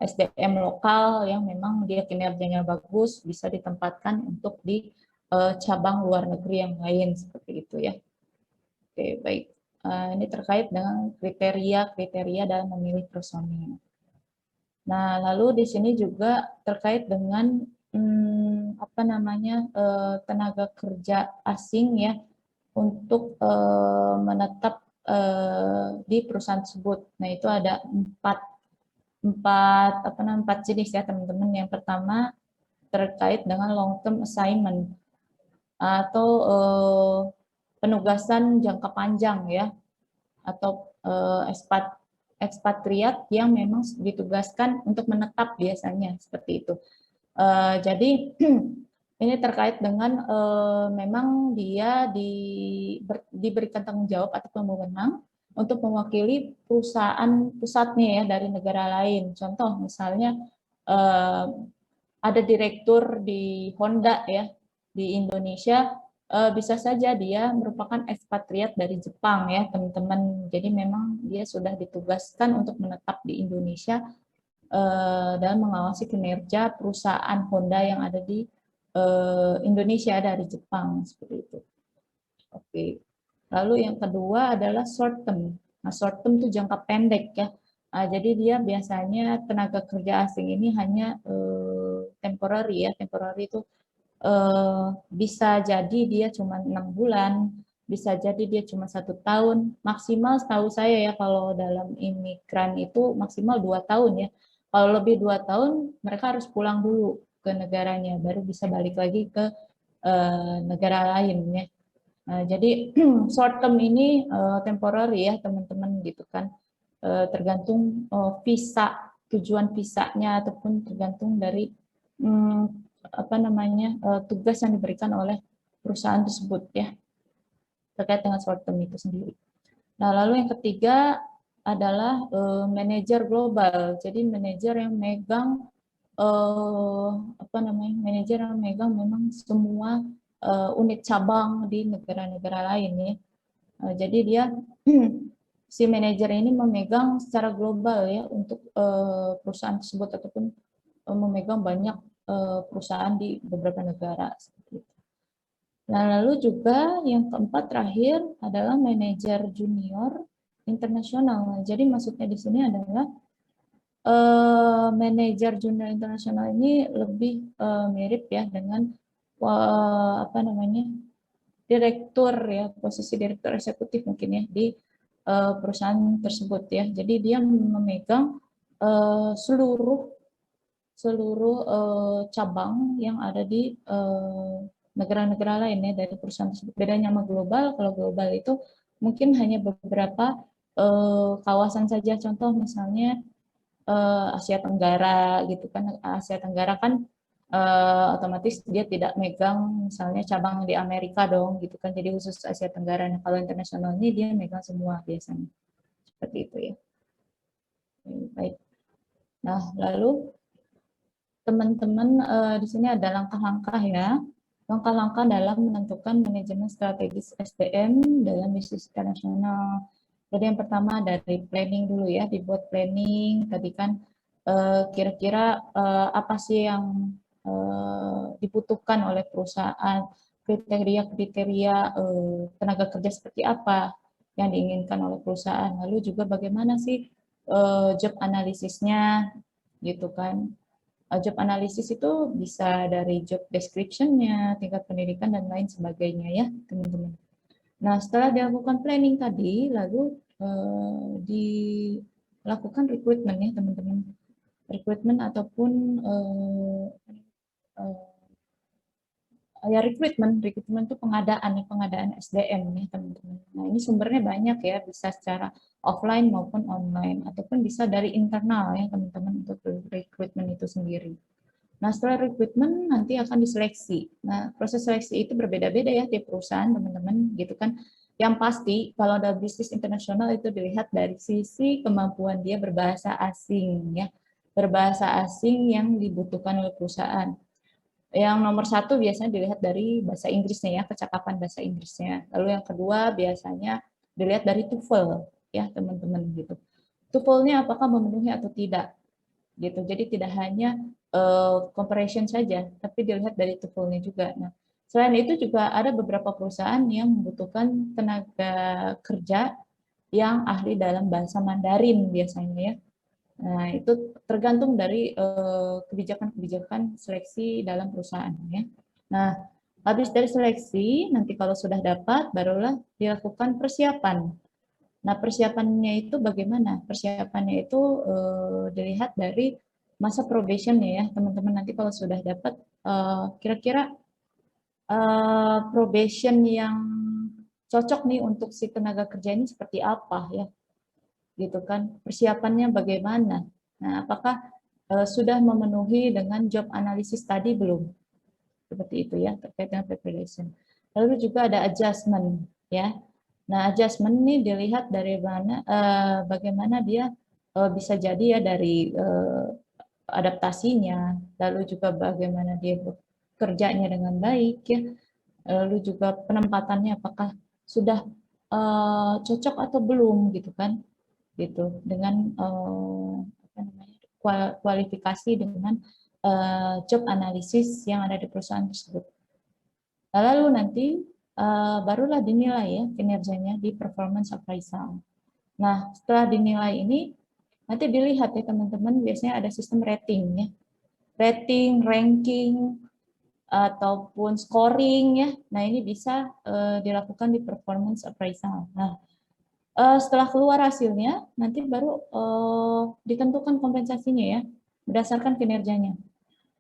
SDM lokal yang memang dia kinerjanya bagus bisa ditempatkan untuk di cabang luar negeri yang lain seperti itu ya. Oke, baik. Ini terkait dengan kriteria-kriteria dalam memilih personil. Nah, lalu di sini juga terkait dengan apa namanya tenaga kerja asing ya untuk menetap di perusahaan tersebut. Nah, itu ada empat jenis ya teman-teman. Yang pertama terkait dengan long term assignment atau penugasan jangka panjang ya, atau ekspatriat yang memang ditugaskan untuk menetap biasanya seperti itu. Jadi ini terkait dengan memang dia diberikan tanggung jawab atau wewenang untuk mewakili perusahaan pusatnya ya dari negara lain. Contoh misalnya ada direktur di Honda ya di Indonesia, bisa saja dia merupakan ekspatriat dari Jepang ya teman-teman. Jadi memang dia sudah ditugaskan untuk menetap di Indonesia dan mengawasi kinerja perusahaan Honda yang ada di Indonesia dari Jepang seperti itu. Oke. Lalu yang kedua adalah short term. Nah, short term itu jangka pendek ya. Nah, jadi dia biasanya tenaga kerja asing ini hanya temporary ya. Temporary itu bisa jadi dia cuma 6 bulan, bisa jadi dia cuma 1 tahun, maksimal setahu saya ya kalau dalam imigran itu maksimal 2 tahun ya. Kalau lebih 2 tahun mereka harus pulang dulu ke negaranya, baru bisa balik lagi ke negara lain ya. Nah, jadi short term ini temporary ya teman-teman gitu kan, tergantung visa, tujuan visanya ataupun tergantung dari apa namanya tugas yang diberikan oleh perusahaan tersebut ya terkait dengan short term itu sendiri. Nah, lalu yang ketiga adalah manajer global. Jadi manajer yang megang manajer yang megang memang semua unit cabang di negara-negara lain ya. Jadi dia si manajer ini memegang secara global ya untuk perusahaan tersebut ataupun memegang banyak perusahaan di beberapa negara. Nah, lalu juga yang keempat terakhir adalah manajer junior internasional. Jadi maksudnya di sini adalah manajer junior internasional ini lebih mirip ya dengan direktur ya, posisi direktur eksekutif mungkin ya di perusahaan tersebut ya. Jadi dia memegang seluruh cabang yang ada di negara-negara lain ya dari perusahaan tersebut. Bedanya sama global, kalau global itu mungkin hanya beberapa kawasan saja. Contoh misalnya Asia Tenggara gitu kan. Asia Tenggara kan otomatis dia tidak megang misalnya cabang di Amerika dong gitu kan. Jadi khusus Asia Tenggara. Nah, kalau internasional ini dia megang semua biasanya. Seperti itu ya. Baik. Nah, lalu teman-teman di sini ada langkah-langkah ya. Langkah-langkah dalam menentukan manajemen strategis SDM dalam bisnis internasional. Jadi yang pertama dari planning dulu ya, dibuat planning. Tadi kan kira-kira apa sih yang dibutuhkan oleh perusahaan, kriteria-kriteria tenaga kerja seperti apa yang diinginkan oleh perusahaan. Lalu juga bagaimana sih job analisisnya gitu kan. Job analisis itu bisa dari job description-nya, tingkat pendidikan, dan lain sebagainya ya, teman-teman. Nah, setelah dilakukan planning tadi, lalu dilakukan recruitment ya, teman-teman. Recruitment ataupun recruitment itu pengadaan SDM ya, teman-teman. Nah, ini sumbernya banyak ya, bisa secara offline maupun online, ataupun bisa dari internal ya, teman-teman, untuk recruitment itu sendiri. Nah, setelah rekrutmen nanti akan diseleksi. Nah, proses seleksi itu berbeda-beda ya tiap perusahaan, teman-teman, gitu kan. Yang pasti kalau ada bisnis internasional itu dilihat dari sisi kemampuan dia berbahasa asing ya. Berbahasa asing yang dibutuhkan oleh perusahaan. Yang nomor satu biasanya dilihat dari bahasa Inggrisnya ya, kecakapan bahasa Inggrisnya. Lalu yang kedua biasanya dilihat dari TOEFL ya, teman-teman, gitu. TOEFL-nya apakah memenuhi atau tidak gitu. Jadi tidak hanya comparison saja, tapi dilihat dari TOEFL-nya juga. Nah, selain itu juga ada beberapa perusahaan yang membutuhkan tenaga kerja yang ahli dalam bahasa Mandarin biasanya ya. Nah, itu tergantung dari kebijakan-kebijakan seleksi dalam perusahaan ya. Nah, habis dari seleksi, nanti kalau sudah dapat, barulah dilakukan persiapan. Nah, persiapannya itu bagaimana? Persiapannya itu dilihat dari masa probationnya ya, teman-teman. Nanti kalau sudah dapat, kira-kira probation yang cocok nih untuk si tenaga kerja ini seperti apa ya, gitu kan? Persiapannya bagaimana? Nah, apakah sudah memenuhi dengan job analisis tadi belum? Seperti itu ya, terkait dengan preparation. Lalu juga ada adjustment ya. Nah, adjustment ini dilihat dari mana, bagaimana dia bisa jadi ya dari adaptasinya, lalu juga bagaimana dia bekerjanya dengan baik ya, lalu juga penempatannya apakah sudah cocok atau belum gitu kan, gitu dengan kualifikasi dengan job analisis yang ada di perusahaan tersebut. Lalu nanti barulah dinilai ya kinerjanya di performance appraisal. Nah, setelah dinilai ini nanti dilihat ya teman-teman, biasanya ada sistem rating ya. Rating, ranking, ataupun scoring ya. Nah, ini bisa dilakukan di performance appraisal. Nah, setelah keluar hasilnya, nanti baru ditentukan kompensasinya ya, berdasarkan kinerjanya.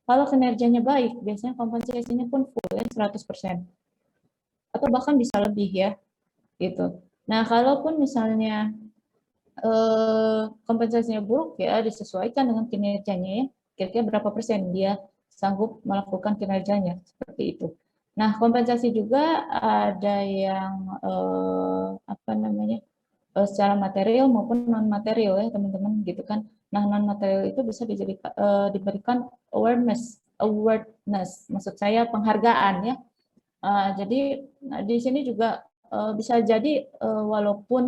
Kalau kinerjanya baik, biasanya kompensasinya pun full ya, 100%. Atau bahkan bisa lebih ya, gitu. Nah, kalaupun misalnya kompensasinya buruk ya, disesuaikan dengan kinerjanya ya, kira-kira berapa persen dia sanggup melakukan kinerjanya, seperti itu. Nah, kompensasi juga ada yang secara material maupun non material ya teman-teman gitu kan. Nah, non material itu bisa diberikan awareness, maksud saya penghargaan ya. Jadi di sini juga bisa jadi walaupun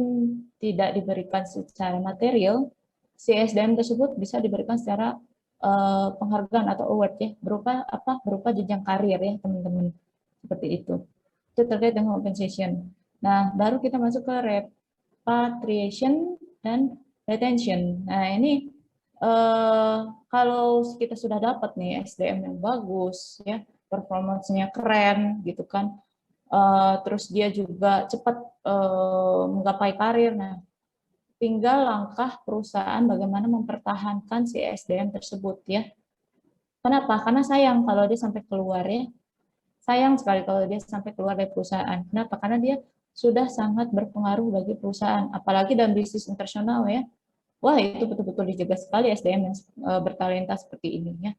tidak diberikan secara material, si SDM tersebut bisa diberikan secara penghargaan atau award ya, berupa apa? Berupa jenjang karir ya teman-teman, seperti itu. Itu terkait dengan compensation. Nah, baru kita masuk ke repatriation dan retention. Nah, ini kalau kita sudah dapat nih SDM yang bagus ya, performance-nya keren gitu kan, terus dia juga cepat menggapai karir. Nah, tinggal langkah perusahaan bagaimana mempertahankan si SDM tersebut ya. Kenapa? Karena sayang kalau dia sampai keluar ya. Sayang sekali kalau dia sampai keluar dari perusahaan. Kenapa? Karena dia sudah sangat berpengaruh bagi perusahaan, apalagi dalam bisnis internasional ya. Wah, itu betul-betul dijaga sekali SDM yang bertalenta seperti ini ya.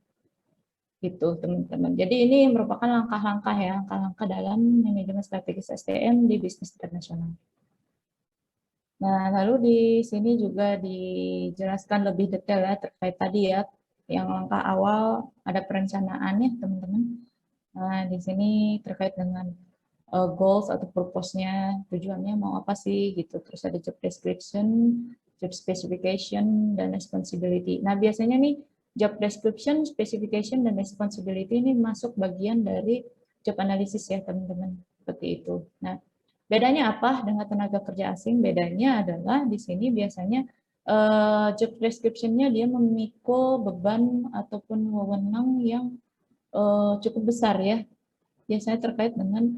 Gitu, teman-teman. Jadi ini merupakan langkah-langkah ya, langkah-langkah dalam manajemen strategis SDM di bisnis internasional. Nah, lalu di sini juga dijelaskan lebih detail ya terkait tadi ya, yang langkah awal ada perencanaan ya, teman-teman. Nah, di sini terkait dengan goals atau purpose-nya, tujuannya mau apa sih gitu. Terus ada job description, job specification, dan responsibility. Nah, biasanya nih job description, specification, dan responsibility ini masuk bagian dari job analysis ya teman-teman. Seperti itu. Nah, bedanya apa dengan tenaga kerja asing? Bedanya adalah di sini biasanya job description-nya dia memikul beban ataupun wewenang yang cukup besar ya. Biasanya terkait dengan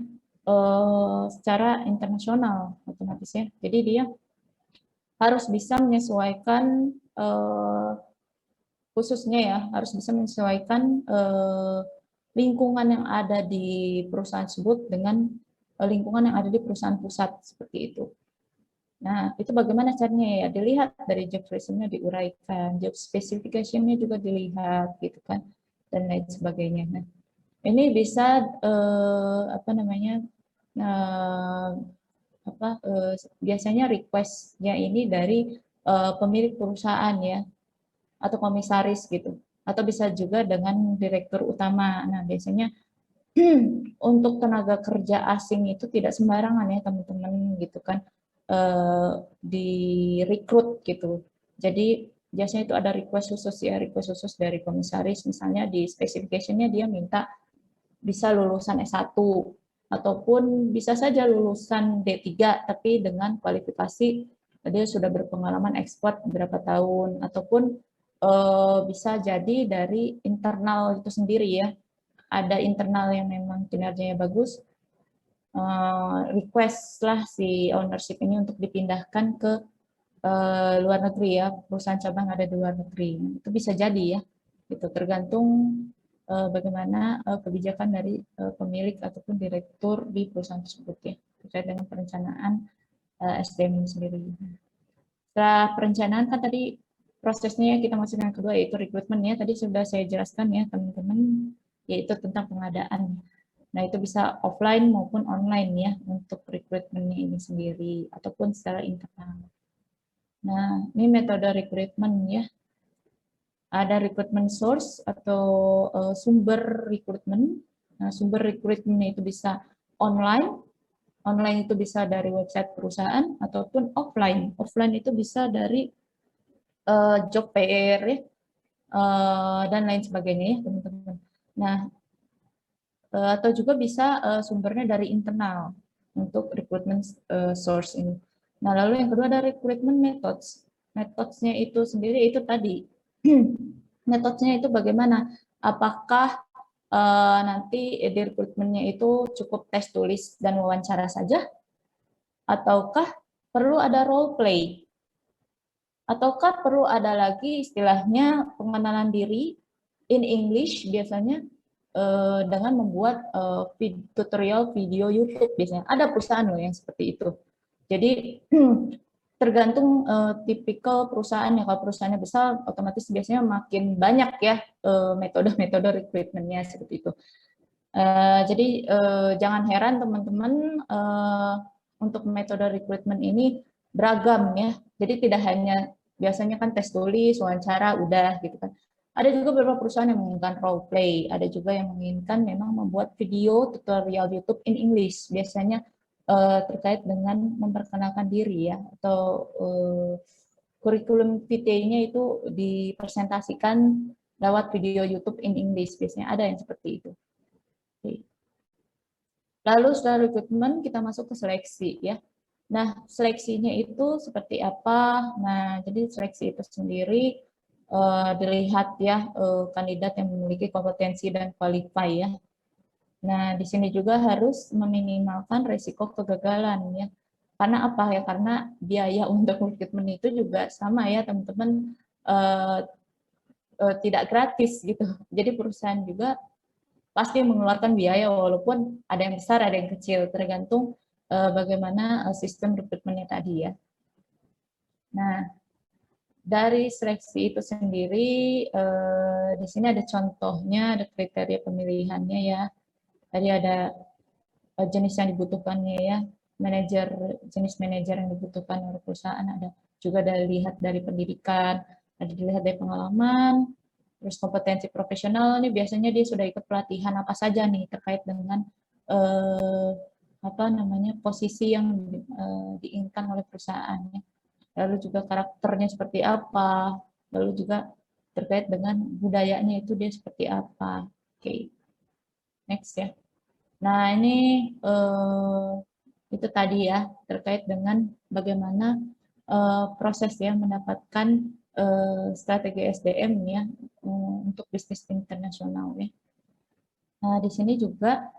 secara internasional otomatis ya. Jadi dia harus bisa menyesuaikan khususnya ya, harus bisa menyesuaikan lingkungan yang ada di perusahaan tersebut dengan lingkungan yang ada di perusahaan pusat seperti itu. Nah, itu bagaimana caranya ya? Dilihat dari job description-nya diuraikan, job specification-nya juga dilihat gitu kan, dan lain sebagainya. Nah, ini bisa apa namanya? Biasanya request-nya ini dari pemilik perusahaan ya, atau komisaris gitu, atau bisa juga dengan direktur utama. Nah, biasanya untuk tenaga kerja asing itu tidak sembarangan ya teman-teman gitu kan, direkrut gitu. Jadi biasanya itu ada request khusus ya, request khusus dari komisaris, misalnya di specification-nya dia minta bisa lulusan S1 ataupun bisa saja lulusan D3 tapi dengan kualifikasi dia sudah berpengalaman ekspor beberapa tahun, ataupun bisa jadi dari internal itu sendiri ya. Ada internal yang memang kinerjanya bagus, request lah si ownership ini untuk dipindahkan ke luar negeri ya, perusahaan cabang ada di luar negeri. Itu bisa jadi ya. Itu tergantung bagaimana kebijakan dari pemilik ataupun direktur di perusahaan tersebut ya, terkait dengan perencanaan SDM ini sendiri. Setelah perencanaan kan tadi prosesnya kita masuk yang kedua yaitu rekrutmen ya, tadi sudah saya jelaskan ya teman-teman, yaitu tentang pengadaan. Nah, itu bisa offline maupun online ya untuk rekrutmennya ini sendiri ataupun secara internal. Nah, ini metode rekrutmen ya. Ada recruitment source atau sumber rekrutmen. Nah, sumber rekrutmen itu bisa online. Online itu bisa dari website perusahaan ataupun offline. Offline itu bisa dari job fair ya, dan lain sebagainya ya, teman-teman. Nah, atau juga bisa sumbernya dari internal untuk recruitment source ini. Nah, lalu yang kedua ada recruitment methods. Methods-nya itu sendiri itu tadi. Metodenya itu bagaimana? Apakah nanti di rekrutmennya itu cukup tes tulis dan wawancara saja? Ataukah perlu ada role play? Ataukah perlu ada lagi istilahnya pengenalan diri in English biasanya dengan membuat tutorial video YouTube biasanya. Ada perusahaan loh yang seperti itu. Jadi tergantung tipikal perusahaan ya. Kalau perusahaannya besar, otomatis biasanya makin banyak ya metode-metode rekrutmennya seperti itu. Jadi jangan heran teman-teman, untuk metode rekrutmen ini beragam ya. Jadi tidak hanya biasanya kan tes tulis, wawancara, udah gitu kan. Ada juga beberapa perusahaan yang menginginkan role play, ada juga yang menginginkan memang membuat video tutorial YouTube in English, biasanya terkait dengan memperkenalkan diri ya, atau kurikulum vitae-nya itu dipresentasikan lewat video YouTube in English, biasanya ada yang seperti itu. Oke. Lalu setelah rekrutmen kita masuk ke seleksi ya. Nah, seleksinya itu seperti apa? Nah, jadi seleksi itu sendiri dilihat ya kandidat yang memiliki kompetensi dan qualify ya. Nah, di sini juga harus meminimalkan risiko kegagalan ya. Karena apa ya? Karena biaya untuk rekrutmen itu juga sama ya, teman-teman, tidak gratis gitu. Jadi perusahaan juga pasti mengeluarkan biaya walaupun ada yang besar, ada yang kecil, tergantung bagaimana sistem rekrutmennya tadi ya. Nah, dari seleksi itu sendiri, di sini ada contohnya, ada kriteria pemilihannya ya. Tadi ada jenis yang dibutuhkannya ya, jenis manajer yang dibutuhkan oleh perusahaan, ada juga dilihat dari pendidikan, ada dilihat dari pengalaman, terus kompetensi profesional nih biasanya dia sudah ikut pelatihan apa saja nih terkait dengan posisi yang diinginkan oleh perusahaannya. Lalu juga karakternya seperti apa, lalu juga terkait dengan budayanya itu dia seperti apa. Oke, next ya. Nah ini itu tadi ya terkait dengan bagaimana proses ya mendapatkan strategi SDM ya untuk bisnis internasional ya. Nah di sini juga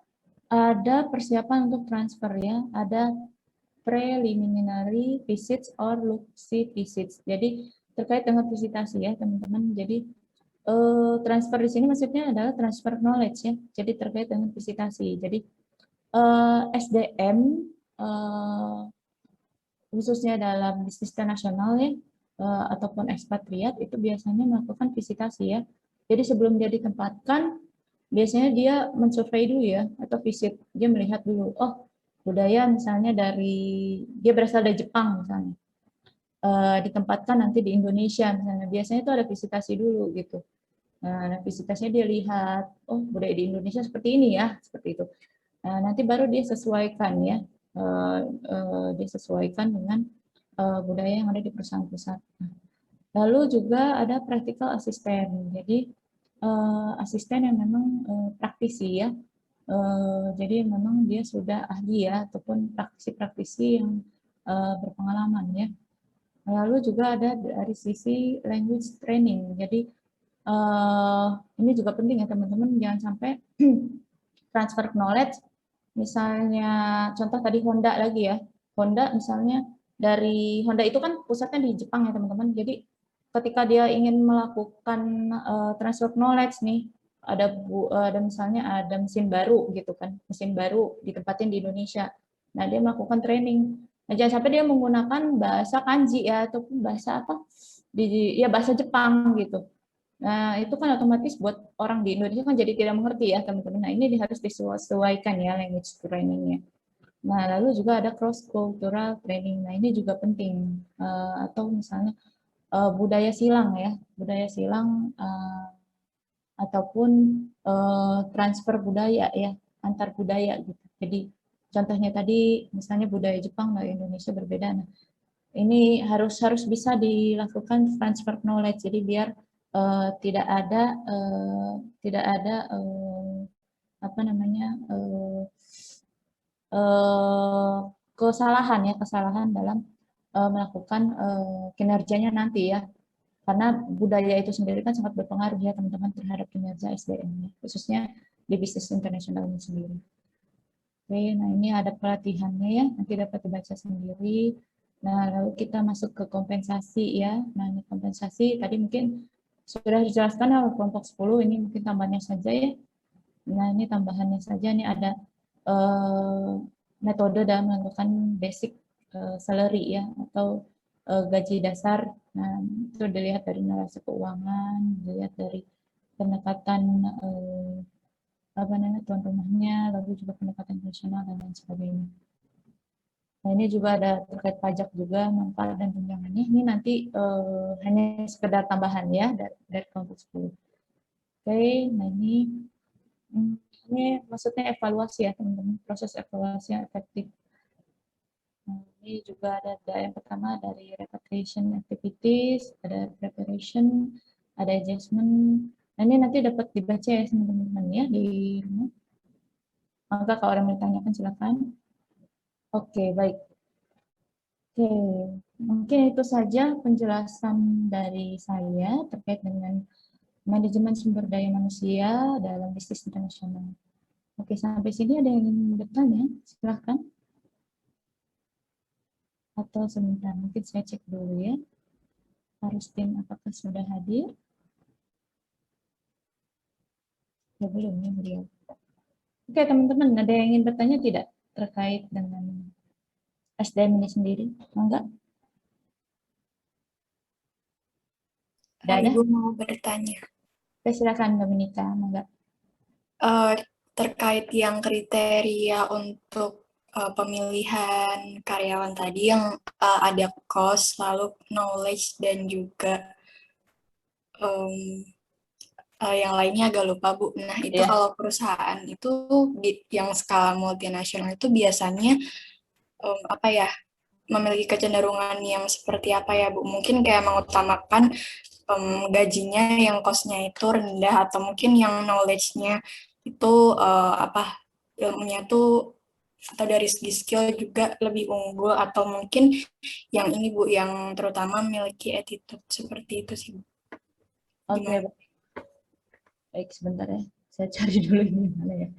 ada persiapan untuk transfer ya, ada preliminary visits or look-see visits. Jadi terkait dengan visitasi ya teman-teman. Jadi transfer di sini maksudnya adalah transfer knowledge ya. Jadi terkait dengan visitasi. Jadi SDM khususnya dalam bisnis internasional ya ataupun ekspatriat itu biasanya melakukan visitasi ya. Jadi sebelum dia ditempatkan biasanya dia mensurvei dulu ya atau visit, dia melihat dulu, oh budaya misalnya dia berasal dari Jepang misalnya, ditempatkan nanti di Indonesia misalnya, biasanya itu ada visitasi dulu gitu. Nah visitasinya dia lihat, oh budaya di Indonesia seperti ini ya, seperti itu. Nah nanti baru dia sesuaikan ya, disesuaikan dengan budaya yang ada di perusahaan pusat. Lalu juga ada practical assistant, jadi asisten yang memang praktisi ya, jadi memang dia sudah ahli ya ataupun praktisi-praktisi yang berpengalaman ya. Lalu juga ada dari sisi language training, jadi ini juga penting ya teman-teman, jangan sampai transfer knowledge. Misalnya contoh tadi Honda lagi ya, Honda misalnya dari Honda itu kan pusatnya di Jepang ya teman-teman. Jadi ketika dia ingin melakukan transfer knowledge nih, ada misalnya ada mesin baru gitu kan, mesin baru ditempatin di Indonesia. Nah dia melakukan training. Nah, jangan sampai dia menggunakan bahasa kanji ya ataupun bahasa apa bahasa Jepang gitu. Nah, itu kan otomatis buat orang di Indonesia kan jadi tidak mengerti ya, teman-teman. Nah, ini harus disesuaikan ya language training-nya. Nah, lalu juga ada cross cultural training. Nah, ini juga penting. Atau misalnya budaya silang ya, budaya silang ataupun transfer budaya ya, antar budaya gitu. Jadi contohnya tadi misalnya budaya Jepang dan Indonesia berbeda. Nah, ini harus bisa dilakukan transfer knowledge. Jadi biar tidak ada kesalahan dalam melakukan kinerjanya nanti ya, karena budaya itu sendiri kan sangat berpengaruh ya teman-teman terhadap kinerja SDM-nya, khususnya di bisnis internasional ini sendiri. Oke, nah ini ada pelatihannya ya, nanti dapat dibaca sendiri. Nah, lalu kita masuk ke kompensasi ya. Nah, ini kompensasi tadi mungkin sudah dijelaskan oleh kelompok 10, ini mungkin tambahnya saja ya. Nah, ini tambahannya saja, ini ada metode dalam menentukan basic salary ya, atau gaji dasar. Nah, itu dilihat dari narasi keuangan, dilihat dari pendekatan tuan rumahnya, lalu juga pendekatan profesional dan lain sebagainya. Nah, ini juga ada terkait pajak juga, manfaat dan tunjangannya. Ini nanti hanya sekedar tambahan ya dari kelompok 10. Oke, nah ini maksudnya evaluasi ya teman-teman, proses evaluasi yang efektif. Nah, ini juga ada yang pertama dari repatriation activities, ada preparation, ada adjustment. Nah, ini nanti dapat dibaca ya teman-teman ya di rumah. Maka kalau orang bertanyakan silakan. Oke, baik. Oke, mungkin itu saja penjelasan dari saya terkait dengan manajemen sumber daya manusia dalam bisnis internasional. Oke, sampai sini ada yang ingin bertanya? Silahkan. Atau sebentar, mungkin saya cek dulu ya. Harustin apakah sudah hadir? Ya, belum ya beliau. Oke, teman-teman, ada yang ingin bertanya tidak terkait dengan SDM ini sendiri? Enggak? Ada? Ibu mau bertanya. Oke, silakan Dominika. Enggak? Terkait yang kriteria untuk pemilihan karyawan tadi yang ada cost, lalu knowledge, dan juga yang lainnya agak lupa Bu. Nah itu kalau perusahaan itu yang skala multinasional itu biasanya apa ya, memiliki kecenderungan yang seperti apa ya Bu? Mungkin kayak mengutamakan gajinya yang cost-nya itu rendah, atau mungkin yang knowledge-nya itu ilmunya tuh atau dari segi skill juga lebih unggul, atau mungkin yang ini Bu, yang terutama memiliki attitude seperti itu sih Bu. Oke, baik sebentar ya. Saya cari dulu ini mana ya.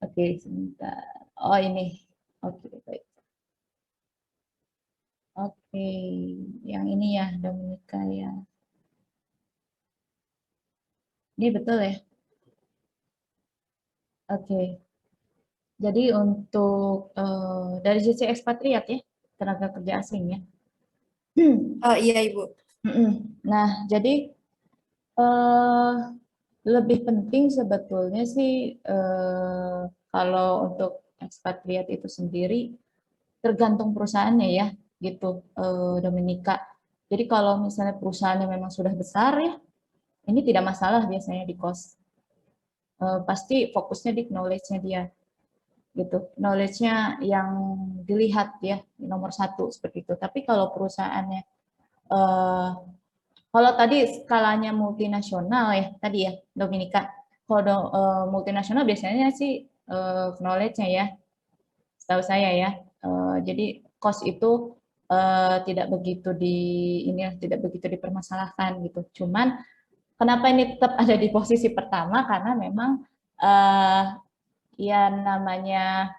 Oke, sebentar. Oh, ini. Oke, baik. Oke, yang ini ya, Dominika ya. Ini betul ya? Oke. Jadi untuk dari sisi ekspatriat ya, tenaga kerja asing ya. Iya Ibu. Nah, jadi lebih penting sebetulnya sih kalau untuk ekspatriat itu sendiri tergantung perusahaannya ya, gitu, Dominika. Jadi kalau misalnya perusahaannya memang sudah besar ya, ini tidak masalah biasanya di cost. Pasti fokusnya di knowledge-nya dia, gitu. Knowledge-nya yang dilihat ya, nomor satu seperti itu. Tapi kalau perusahaannya, kalau tadi skalanya multinasional ya, tadi ya, Dominika. Kalau multinasional biasanya sih knowledge-nya ya, setahu saya ya. Jadi cost itu tidak begitu tidak begitu dipermasalahkan gitu. Cuman kenapa ini tetap ada di posisi pertama karena memang ya namanya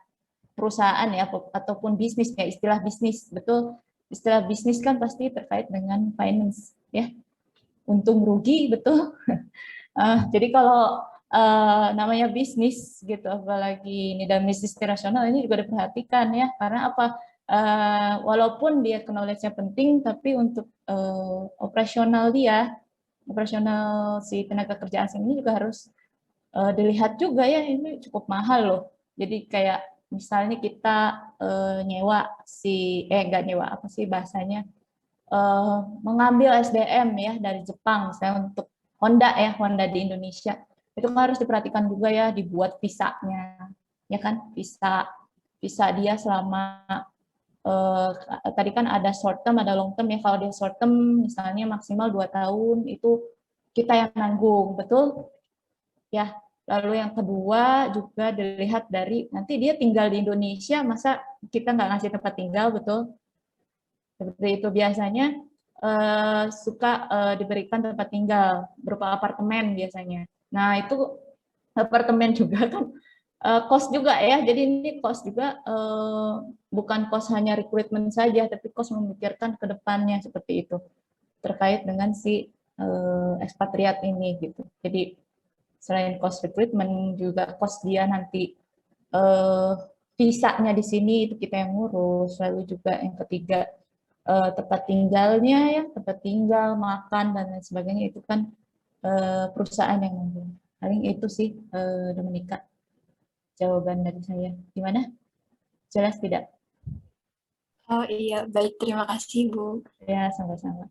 perusahaan ya ataupun bisnis ya, istilah bisnis, betul, istilah bisnis kan pasti terkait dengan finance ya, untung rugi, betul. Jadi kalau namanya bisnis gitu, apalagi ini dalam bisnis internasional, ini juga diperhatikan ya, karena apa? Walaupun dia knowledge-nya penting, tapi untuk operasional operasional si tenaga kerja asing ini juga harus dilihat juga ya, ini cukup mahal loh. Jadi kayak misalnya kita nyewa nggak nyewa, apa sih bahasanya, mengambil SDM ya dari Jepang, misalnya untuk Honda di Indonesia, itu harus diperhatikan juga ya, dibuat visanya, ya kan, visa dia selama tadi kan ada short term, ada long term ya. Kalau dia short term misalnya maksimal 2 tahun, itu kita yang nanggung, betul ya. Lalu yang kedua juga dilihat dari nanti dia tinggal di Indonesia, masa kita nggak ngasih tempat tinggal, betul? Seperti itu biasanya suka diberikan tempat tinggal berupa apartemen biasanya. Nah itu apartemen juga kan cost juga ya. Jadi ini cost juga bukan cost hanya rekrutmen saja, tapi cost memikirkan ke depannya seperti itu terkait dengan si ekspatriat ini gitu. Jadi selain cost recruitment juga cost dia nanti visanya di sini itu kita yang ngurus. Lalu juga yang ketiga tempat tinggalnya ya, tempat tinggal, makan dan lain sebagainya itu kan perusahaan yang nanggung. Paling itu sih Dominika jawaban dari saya. Gimana? Jelas tidak? Oh iya, baik, terima kasih Bu. Ya, sama-sama.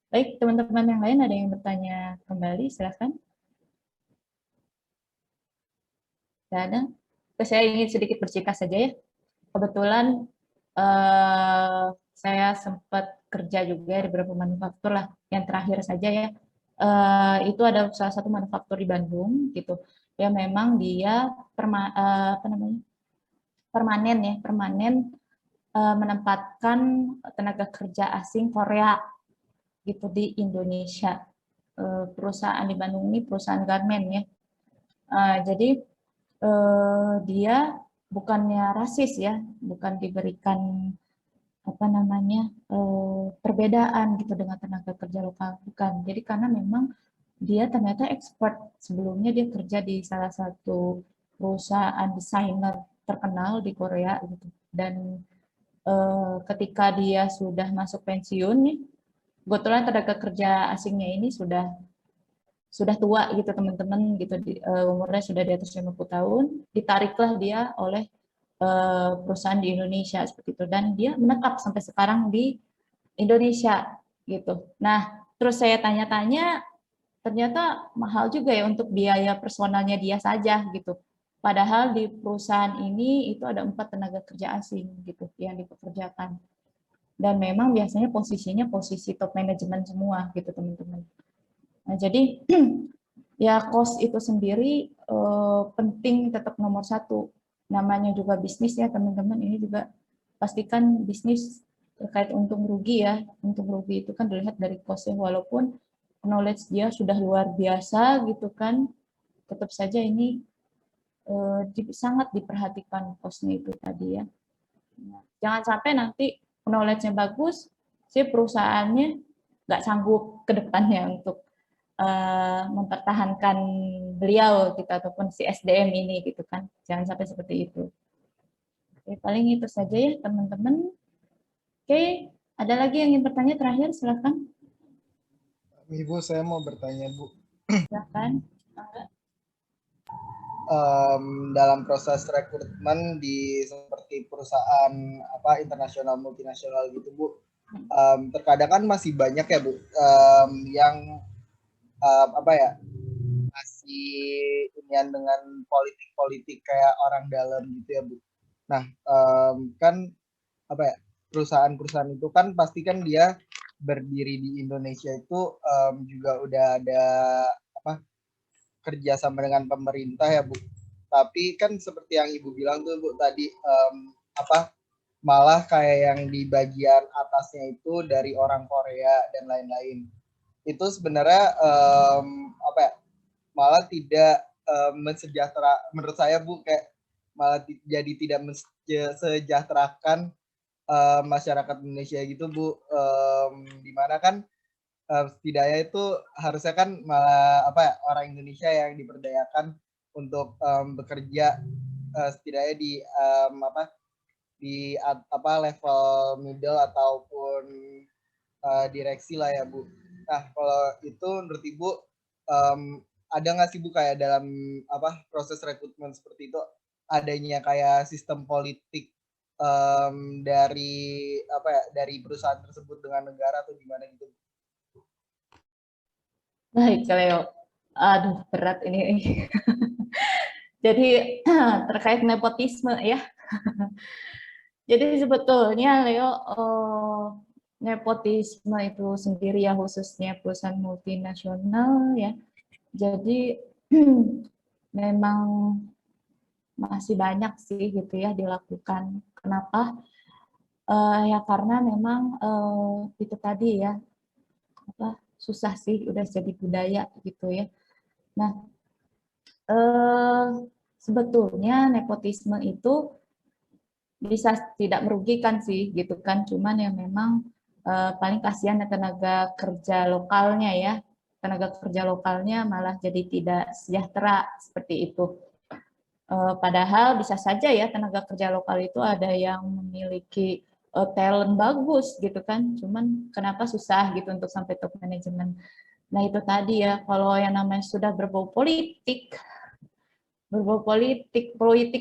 Baik, teman-teman yang lain ada yang bertanya kembali, silakan. Tidak ada? Terus saya ingin sedikit bercerita saja ya. Kebetulan saya sempat kerja juga di beberapa manufaktur lah. Yang terakhir saja ya, itu ada salah satu manufaktur di Bandung gitu. Ya memang dia permanen ya, menempatkan tenaga kerja asing Korea gitu di Indonesia. Perusahaan di Bandung ini perusahaan garmen ya. Jadi dia bukannya rasis ya, bukan diberikan apa namanya perbedaan gitu dengan tenaga kerja lokal, bukan. Jadi karena memang dia ternyata expert, sebelumnya dia kerja di salah satu perusahaan desainer terkenal di Korea gitu, dan ketika dia sudah masuk pensiun nih, kebetulan tenaga kerja asingnya ini sudah tua gitu teman-teman gitu, umurnya sudah di atas 50 tahun, ditariklah dia oleh perusahaan di Indonesia seperti itu, dan dia menetap sampai sekarang di Indonesia gitu. Nah, terus saya tanya-tanya, ternyata mahal juga ya untuk biaya personalnya dia saja gitu. Padahal di perusahaan ini itu ada 4 tenaga kerja asing gitu yang dipekerjakan. Dan memang biasanya posisinya posisi top manajemen semua gitu teman-teman. Nah, jadi ya cost itu sendiri penting, tetap nomor satu. Namanya juga bisnis ya teman-teman, ini juga pastikan bisnis terkait untung rugi ya. Untung rugi itu kan dilihat dari cost-nya, walaupun knowledge dia sudah luar biasa gitu kan, tetap saja ini sangat diperhatikan cost-nya itu tadi ya. Jangan sampai nanti knowledge-nya bagus, si perusahaannya nggak sanggup ke depannya untuk mempertahankan beliau gitu, ataupun si SDM ini gitu kan. Jangan sampai seperti itu. Oke, paling itu saja ya teman-teman. Oke, ada lagi yang ingin bertanya terakhir, silakan. Ibu, saya mau bertanya, Bu. Silakan. Dalam proses rekrutmen di seperti perusahaan internasional multinasional gitu, Bu, terkadang kan masih banyak ya, Bu, yang masih inian dengan politik-politik kayak orang dalam gitu ya, Bu. Nah, kan perusahaan-perusahaan itu kan pasti kan dia berdiri di Indonesia itu juga udah ada kerja sama dengan pemerintah ya, Bu. Tapi kan seperti yang Ibu bilang tuh, Bu, tadi malah kayak yang di bagian atasnya itu dari orang Korea dan lain-lain. Itu sebenarnya malah tidak menurut saya, Bu, kayak malah jadi tidak mensejahterakan masyarakat Indonesia gitu, Bu. Dimana kan setidaknya itu harusnya kan malah orang Indonesia yang diberdayakan untuk bekerja setidaknya di level middle ataupun direksi lah ya, Bu. Nah, kalau itu menurut Ibu ada nggak sih, Bu, kayak dalam proses rekrutmen seperti itu adanya kayak sistem politik dari perusahaan tersebut dengan negara atau gimana gitu? Baik, Leo. Aduh, berat ini. Jadi terkait nepotisme ya. Jadi sebetulnya Leo, nepotisme itu sendiri ya, khususnya perusahaan multinasional ya. Jadi memang masih banyak sih gitu ya dilakukan. Kenapa? Ya karena memang itu tadi ya, susah sih, udah jadi budaya gitu ya. Nah, sebetulnya nepotisme itu bisa tidak merugikan sih gitu kan, cuman yang memang paling kasihan tenaga kerja lokalnya ya, tenaga kerja lokalnya malah jadi tidak sejahtera seperti itu. Padahal bisa saja ya tenaga kerja lokal itu ada yang memiliki talent bagus gitu kan, cuman kenapa susah gitu untuk sampai top manajemen. Nah itu tadi ya, kalau yang namanya sudah berbau politik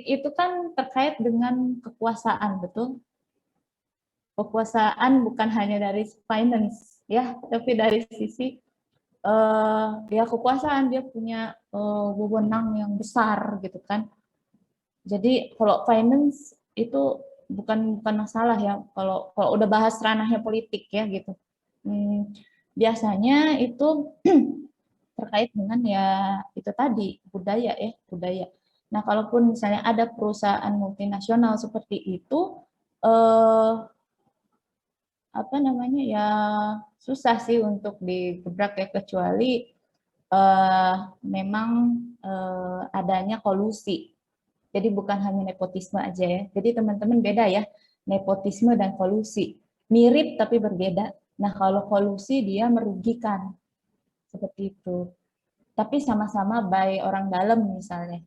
itu kan terkait dengan kekuasaan, betul? kekuasaan bukan hanya dari finance ya, tapi dari sisi ya kekuasaan, dia punya wewenang yang besar gitu kan. Jadi kalau finance itu bukan masalah ya, kalau udah bahas ranahnya politik ya gitu. Biasanya itu terkait dengan ya itu tadi budaya ya, budaya. Nah, kalaupun misalnya ada perusahaan multinasional seperti itu, apa namanya ya, susah sih untuk digebrak ya, kecuali memang adanya kolusi. Jadi bukan hanya nepotisme aja ya. Jadi teman-teman beda ya, nepotisme dan kolusi. Mirip tapi berbeda. Nah, kalau kolusi dia merugikan, seperti itu. Tapi sama-sama by orang dalam misalnya.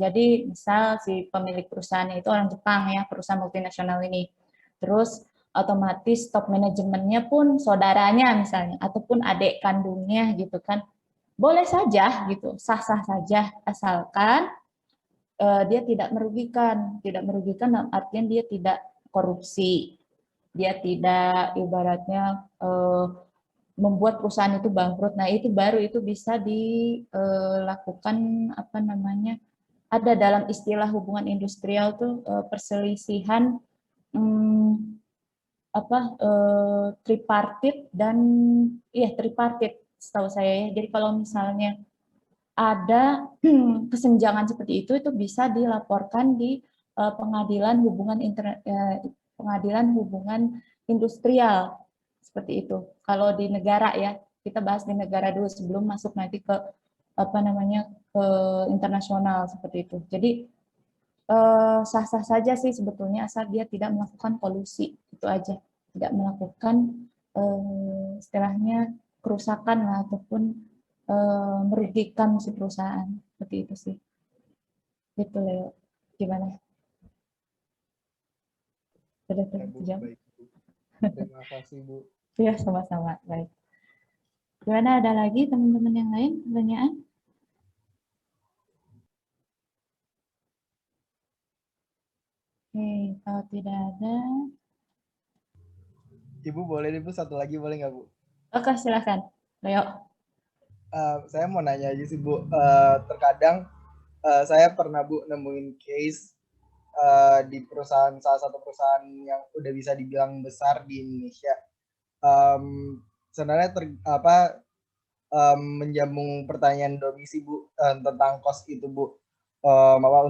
Jadi misal si pemilik perusahaannya itu orang Jepang ya, perusahaan multinasional ini. Terus otomatis top manajemennya pun saudaranya misalnya, ataupun adik kandungnya gitu kan. Boleh saja gitu, sah-sah saja, asalkan dia tidak merugikan. Tidak merugikan dalam artian dia tidak korupsi. Dia tidak ibaratnya membuat perusahaan itu bangkrut. Nah, itu baru itu bisa dilakukan apa namanya? Ada dalam istilah hubungan industrial tuh perselisihan tripartit dan tripartit setahu saya ya. Jadi kalau misalnya ada kesenjangan seperti itu bisa dilaporkan di pengadilan hubungan industrial seperti itu. Kalau di negara ya, kita bahas di negara dulu sebelum masuk nanti ke apa namanya ke internasional seperti itu. Jadi sah-sah saja sih sebetulnya asal dia tidak melakukan kolusi, itu aja. Tidak melakukan istilahnya kerusakan lah, ataupun merugikan si perusahaan, seperti itu sih. Gitu Leo, gimana? Sudah terjawab? Terima kasih Bu. Ya, sama-sama. Baik. Gimana, ada lagi teman-teman yang lain pertanyaan? Oke, kalau tidak ada. Ibu boleh nih Bu, satu lagi boleh nggak Bu? Oke, silakan. Leo. Saya mau nanya aja sih Bu, terkadang saya pernah Bu nemuin case di perusahaan, salah satu perusahaan yang udah bisa dibilang besar di Indonesia. Sebenarnya menjambung pertanyaan Domi sih Bu tentang cost itu Bu,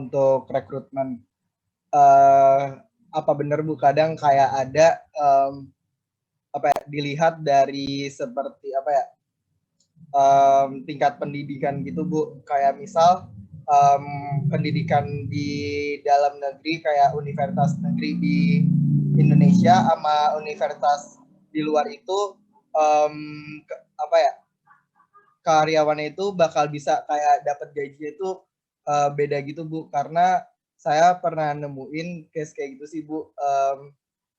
untuk rekrutmen. Apa benar Bu kadang kayak ada dilihat dari seperti tingkat pendidikan gitu Bu, kayak misal pendidikan di dalam negeri kayak universitas negeri di Indonesia sama universitas di luar itu karyawannya itu bakal bisa kayak dapat gaji itu beda gitu Bu, karena saya pernah nemuin case kayak gitu sih Bu,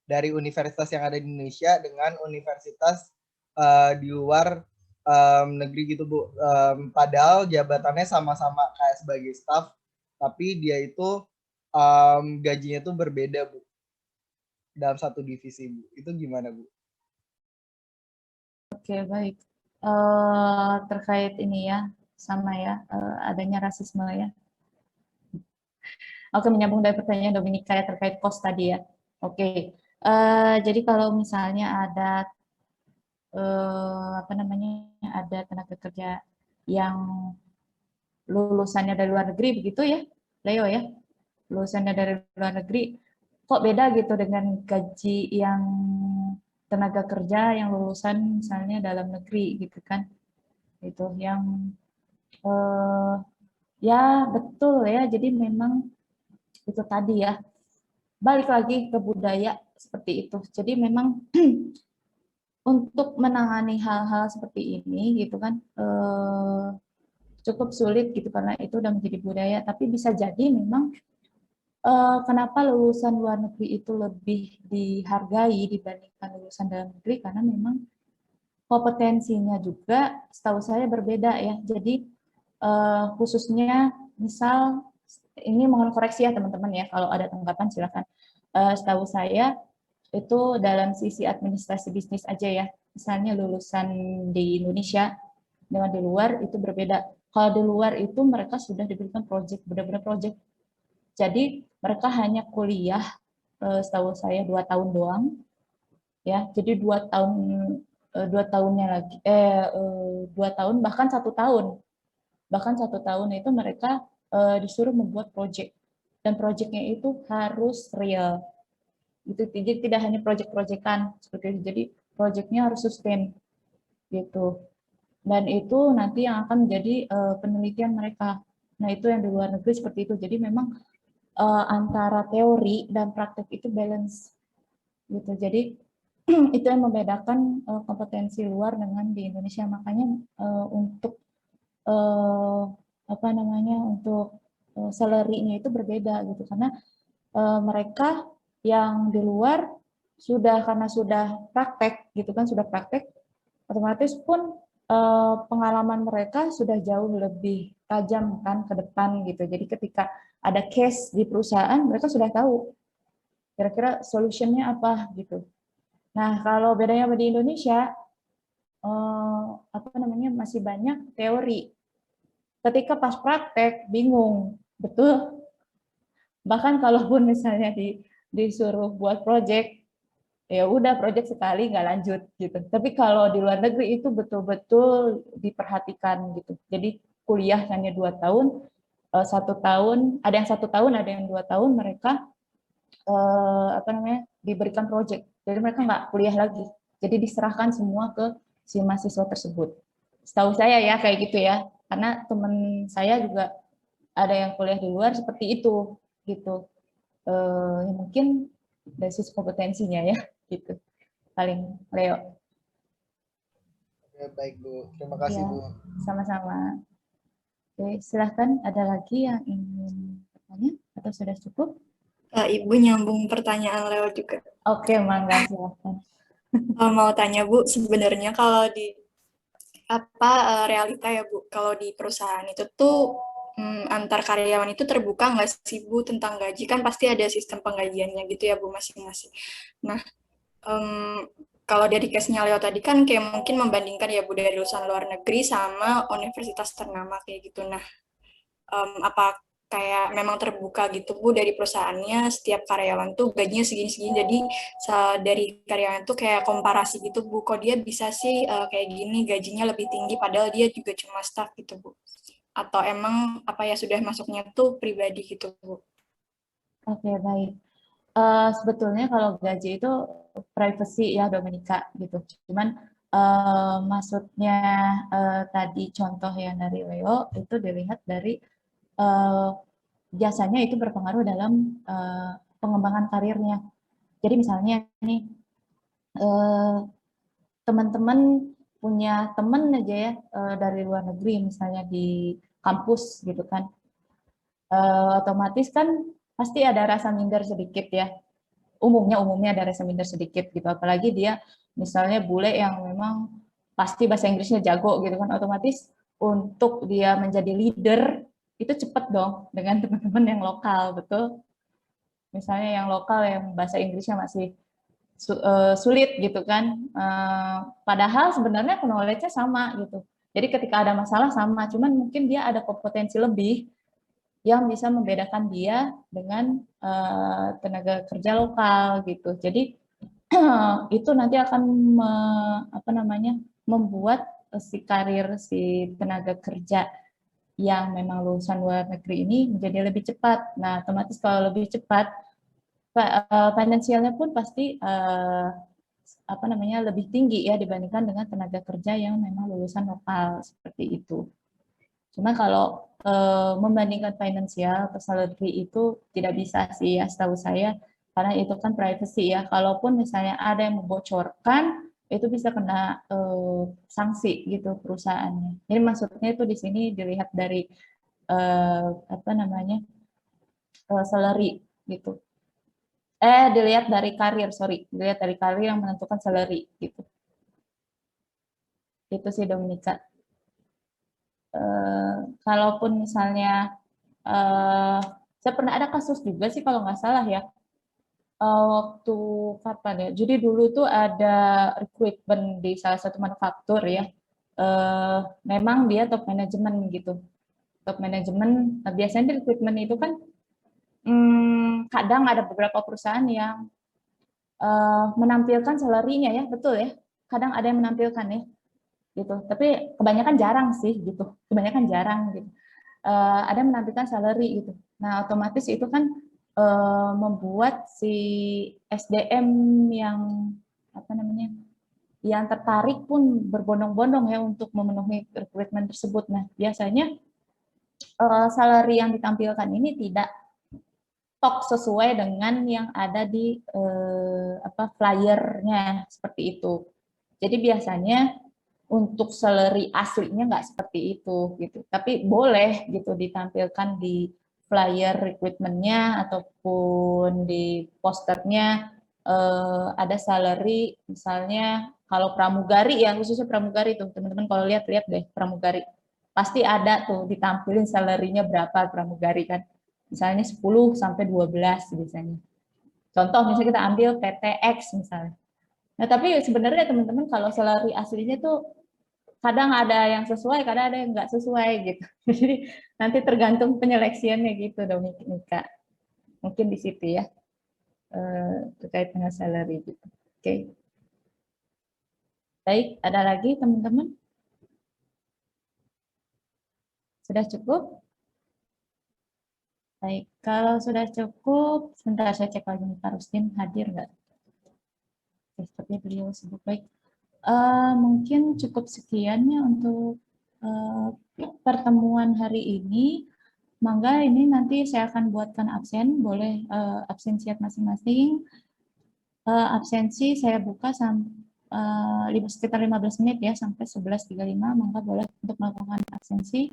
dari universitas yang ada di Indonesia dengan universitas di luar negeri gitu Bu, padahal jabatannya sama-sama kayak sebagai staff, tapi dia itu gajinya tuh berbeda Bu dalam satu divisi Bu. Itu gimana Bu? Oke, baik. Terkait ini ya, sama ya, adanya rasisme ya. Oke, menyambung dari pertanyaan Dominika ya terkait cost tadi ya. Oke, jadi kalau misalnya ada ada tenaga kerja yang lulusannya dari luar negeri begitu ya, Leo ya, lulusannya dari luar negeri, kok beda gitu dengan gaji yang tenaga kerja yang lulusan misalnya dalam negeri gitu kan, itu yang ya betul ya, jadi memang itu tadi ya, balik lagi ke budaya seperti itu. Jadi memang untuk menangani hal-hal seperti ini gitu kan cukup sulit gitu karena itu udah menjadi budaya. Tapi bisa jadi memang kenapa lulusan luar negeri itu lebih dihargai dibandingkan lulusan dalam negeri, karena memang kompetensinya juga setahu saya berbeda ya. Jadi khususnya misal ini mohon koreksi ya teman-teman ya, kalau ada tanggapan silakan. Setahu saya itu dalam sisi administrasi bisnis aja ya. Misalnya lulusan di Indonesia dengan di luar itu berbeda. Kalau di luar itu mereka sudah diberikan project, benar-benar project. Jadi mereka hanya kuliah, setahu saya 2 tahun doang, ya. Jadi 2 tahunnya lagi, 2 tahun bahkan 1 tahun, itu mereka disuruh membuat project, dan projectnya itu harus real. Itu jadi tidak hanya project-projectan seperti itu. Jadi projectnya harus sustain gitu. Dan itu nanti yang akan menjadi penelitian mereka. Nah, itu yang di luar negeri seperti itu. Jadi memang antara teori dan praktek itu balance gitu. Jadi itu yang membedakan kompetensi luar dengan di Indonesia. Makanya untuk apa namanya, untuk salary-nya itu berbeda gitu, karena mereka yang di luar karena sudah praktek gitu kan, sudah praktek, otomatis pun pengalaman mereka sudah jauh lebih tajam kan ke depan gitu. Jadi ketika ada case di perusahaan, mereka sudah tahu kira-kira solutionnya apa gitu. Nah, kalau bedanya di Indonesia, apa namanya, masih banyak teori. Ketika pas praktek bingung, betul. Bahkan kalaupun misalnya disuruh buat project, ya udah project sekali nggak lanjut gitu. Tapi kalau di luar negeri itu betul-betul diperhatikan gitu. Jadi kuliah hanya 2 tahun, 1 tahun, ada yang 1 tahun, ada yang 2 tahun, mereka apa namanya, diberikan project. Jadi mereka nggak kuliah lagi. Jadi diserahkan semua ke si mahasiswa tersebut. Setahu saya ya kayak gitu ya. Karena teman saya juga ada yang kuliah di luar seperti itu gitu. Ya mungkin dari sisi kompetensinya ya gitu. Paling Leo. Oke, baik Bu. Terima kasih Ya, Bu. sama-sama. Oke, silahkan ada lagi yang ingin bertanya atau sudah cukup? Ibu nyambung pertanyaan Leo juga. Oke, mangga silahkan. Mau tanya Bu, sebenarnya kalau di realita ya Bu, kalau di perusahaan itu tuh antar karyawan itu terbuka nggak sih Bu tentang gaji? Kan pasti ada sistem penggajiannya gitu ya Bu masing-masing. Nah, kalau dari case-nya Leo tadi kan kayak mungkin membandingkan ya Bu dari lulusan luar negeri sama universitas ternama kayak gitu. Nah, apa kayak memang terbuka gitu Bu dari perusahaannya, setiap karyawan tuh gajinya segini-segini, jadi dari karyawan tuh kayak komparasi gitu Bu, kok dia bisa sih kayak gini gajinya lebih tinggi padahal dia juga cuma staff gitu Bu, atau emang apa ya sudah masuknya tuh pribadi gitu Bu? Oke, baik. Sebetulnya kalau gaji itu privacy ya Dominika gitu. Cuman maksudnya tadi contoh yang dari Leo itu dilihat dari biasanya itu berpengaruh dalam pengembangan karirnya. Jadi misalnya nih teman-teman punya teman aja ya dari luar negeri misalnya di kampus gitu kan, otomatis kan pasti ada rasa minder sedikit ya. Umumnya ada rasa minder sedikit gitu, apalagi dia misalnya bule yang memang pasti bahasa Inggrisnya jago gitu kan, otomatis untuk dia menjadi leader itu cepat dong dengan teman-teman yang lokal, betul. Misalnya yang lokal yang bahasa Inggrisnya masih sulit gitu kan, padahal sebenarnya knowledge-nya sama gitu. Jadi ketika ada masalah sama, cuman mungkin dia ada kompetensi lebih yang bisa membedakan dia dengan tenaga kerja lokal gitu. Jadi itu nanti akan apa namanya, membuat si karir si tenaga kerja yang memang lulusan luar negeri ini menjadi lebih cepat. Nah, otomatis kalau lebih cepat, finansialnya pun pasti apa namanya, lebih tinggi ya dibandingkan dengan tenaga kerja yang memang lulusan lokal seperti itu. Cuma kalau membandingkan finansial atau salary itu tidak bisa sih ya setahu saya, karena itu kan privacy ya. Kalaupun misalnya ada yang membocorkan, itu bisa kena sanksi gitu perusahaannya. Jadi maksudnya itu di sini dilihat dari apa namanya, salary gitu. Dilihat dari karir, sorry, dilihat dari karir yang menentukan salary gitu. Itu sih Dominika. Kalaupun misalnya saya pernah ada kasus juga sih kalau nggak salah ya, waktu kapan ya? Jadi dulu tuh ada recruitment di salah satu manufaktur ya. Memang dia top manajemen gitu. Top manajemen, biasanya di recruitment itu kan kadang ada beberapa perusahaan yang menampilkan salary-nya ya, betul ya. Kadang ada yang menampilkan ya, gitu. Tapi kebanyakan jarang sih gitu. Kebanyakan jarang gitu. Ada yang menampilkan salary gitu. Nah, otomatis itu kan membuat si SDM yang apa namanya, yang tertarik pun berbondong-bondong ya untuk memenuhi rekrutmen tersebut. Nah, biasanya salary yang ditampilkan ini tidak tok sesuai dengan yang ada di flyernya seperti itu. Jadi biasanya untuk salary aslinya nggak seperti itu gitu, tapi boleh gitu ditampilkan di flyer recruitment-nya ataupun di posternya ada salary misalnya kalau pramugari ya, khususnya pramugari tuh teman-teman kalau lihat-lihat deh pramugari pasti ada tuh ditampilin salary-nya berapa pramugari kan, misalnya 10 sampai 12 biasanya. Contoh misalnya kita ambil PTX misalnya. Nah, tapi sebenarnya teman-teman kalau salary aslinya tuh kadang ada yang sesuai, kadang ada yang nggak sesuai gitu. Jadi nanti tergantung penyeleksiannya gitu, Dominika. Mungkin di situ ya, terkait dengan salary gitu. Oke. Baik, ada lagi teman-teman? Sudah cukup? Baik, kalau sudah cukup, sebentar saya cek lagi nih, Pak Rustin hadir nggak? Sepertinya beliau sibuk. Baik, mungkin cukup sekian ya untuk pertemuan hari ini. Mangga ini nanti saya akan buatkan absen, boleh absen siap masing-masing. Absensi saya buka sekitar 15 menit ya, sampai 11.35, mangga boleh untuk melakukan absensi.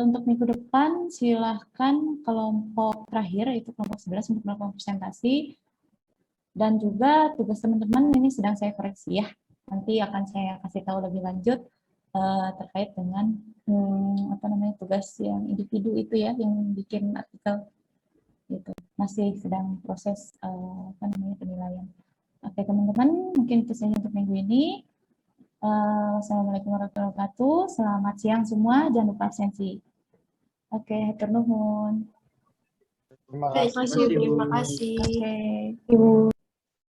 Untuk minggu depan silahkan kelompok terakhir, itu kelompok 11 untuk melakukan presentasi. Dan juga tugas teman-teman ini sedang saya koreksi ya. Nanti akan saya kasih tahu lebih lanjut terkait dengan tugas yang individu itu ya, yang bikin artikel itu masih sedang proses penilaian. Oke teman-teman, mungkin itu saja untuk minggu ini. Wassalamualaikum warahmatullahi wabarakatuh. Selamat siang semua, jangan lupa absensi. Oke, hatur nuhun. Terima Terima kasih, kasih. terima kasih. Oke, Ibu.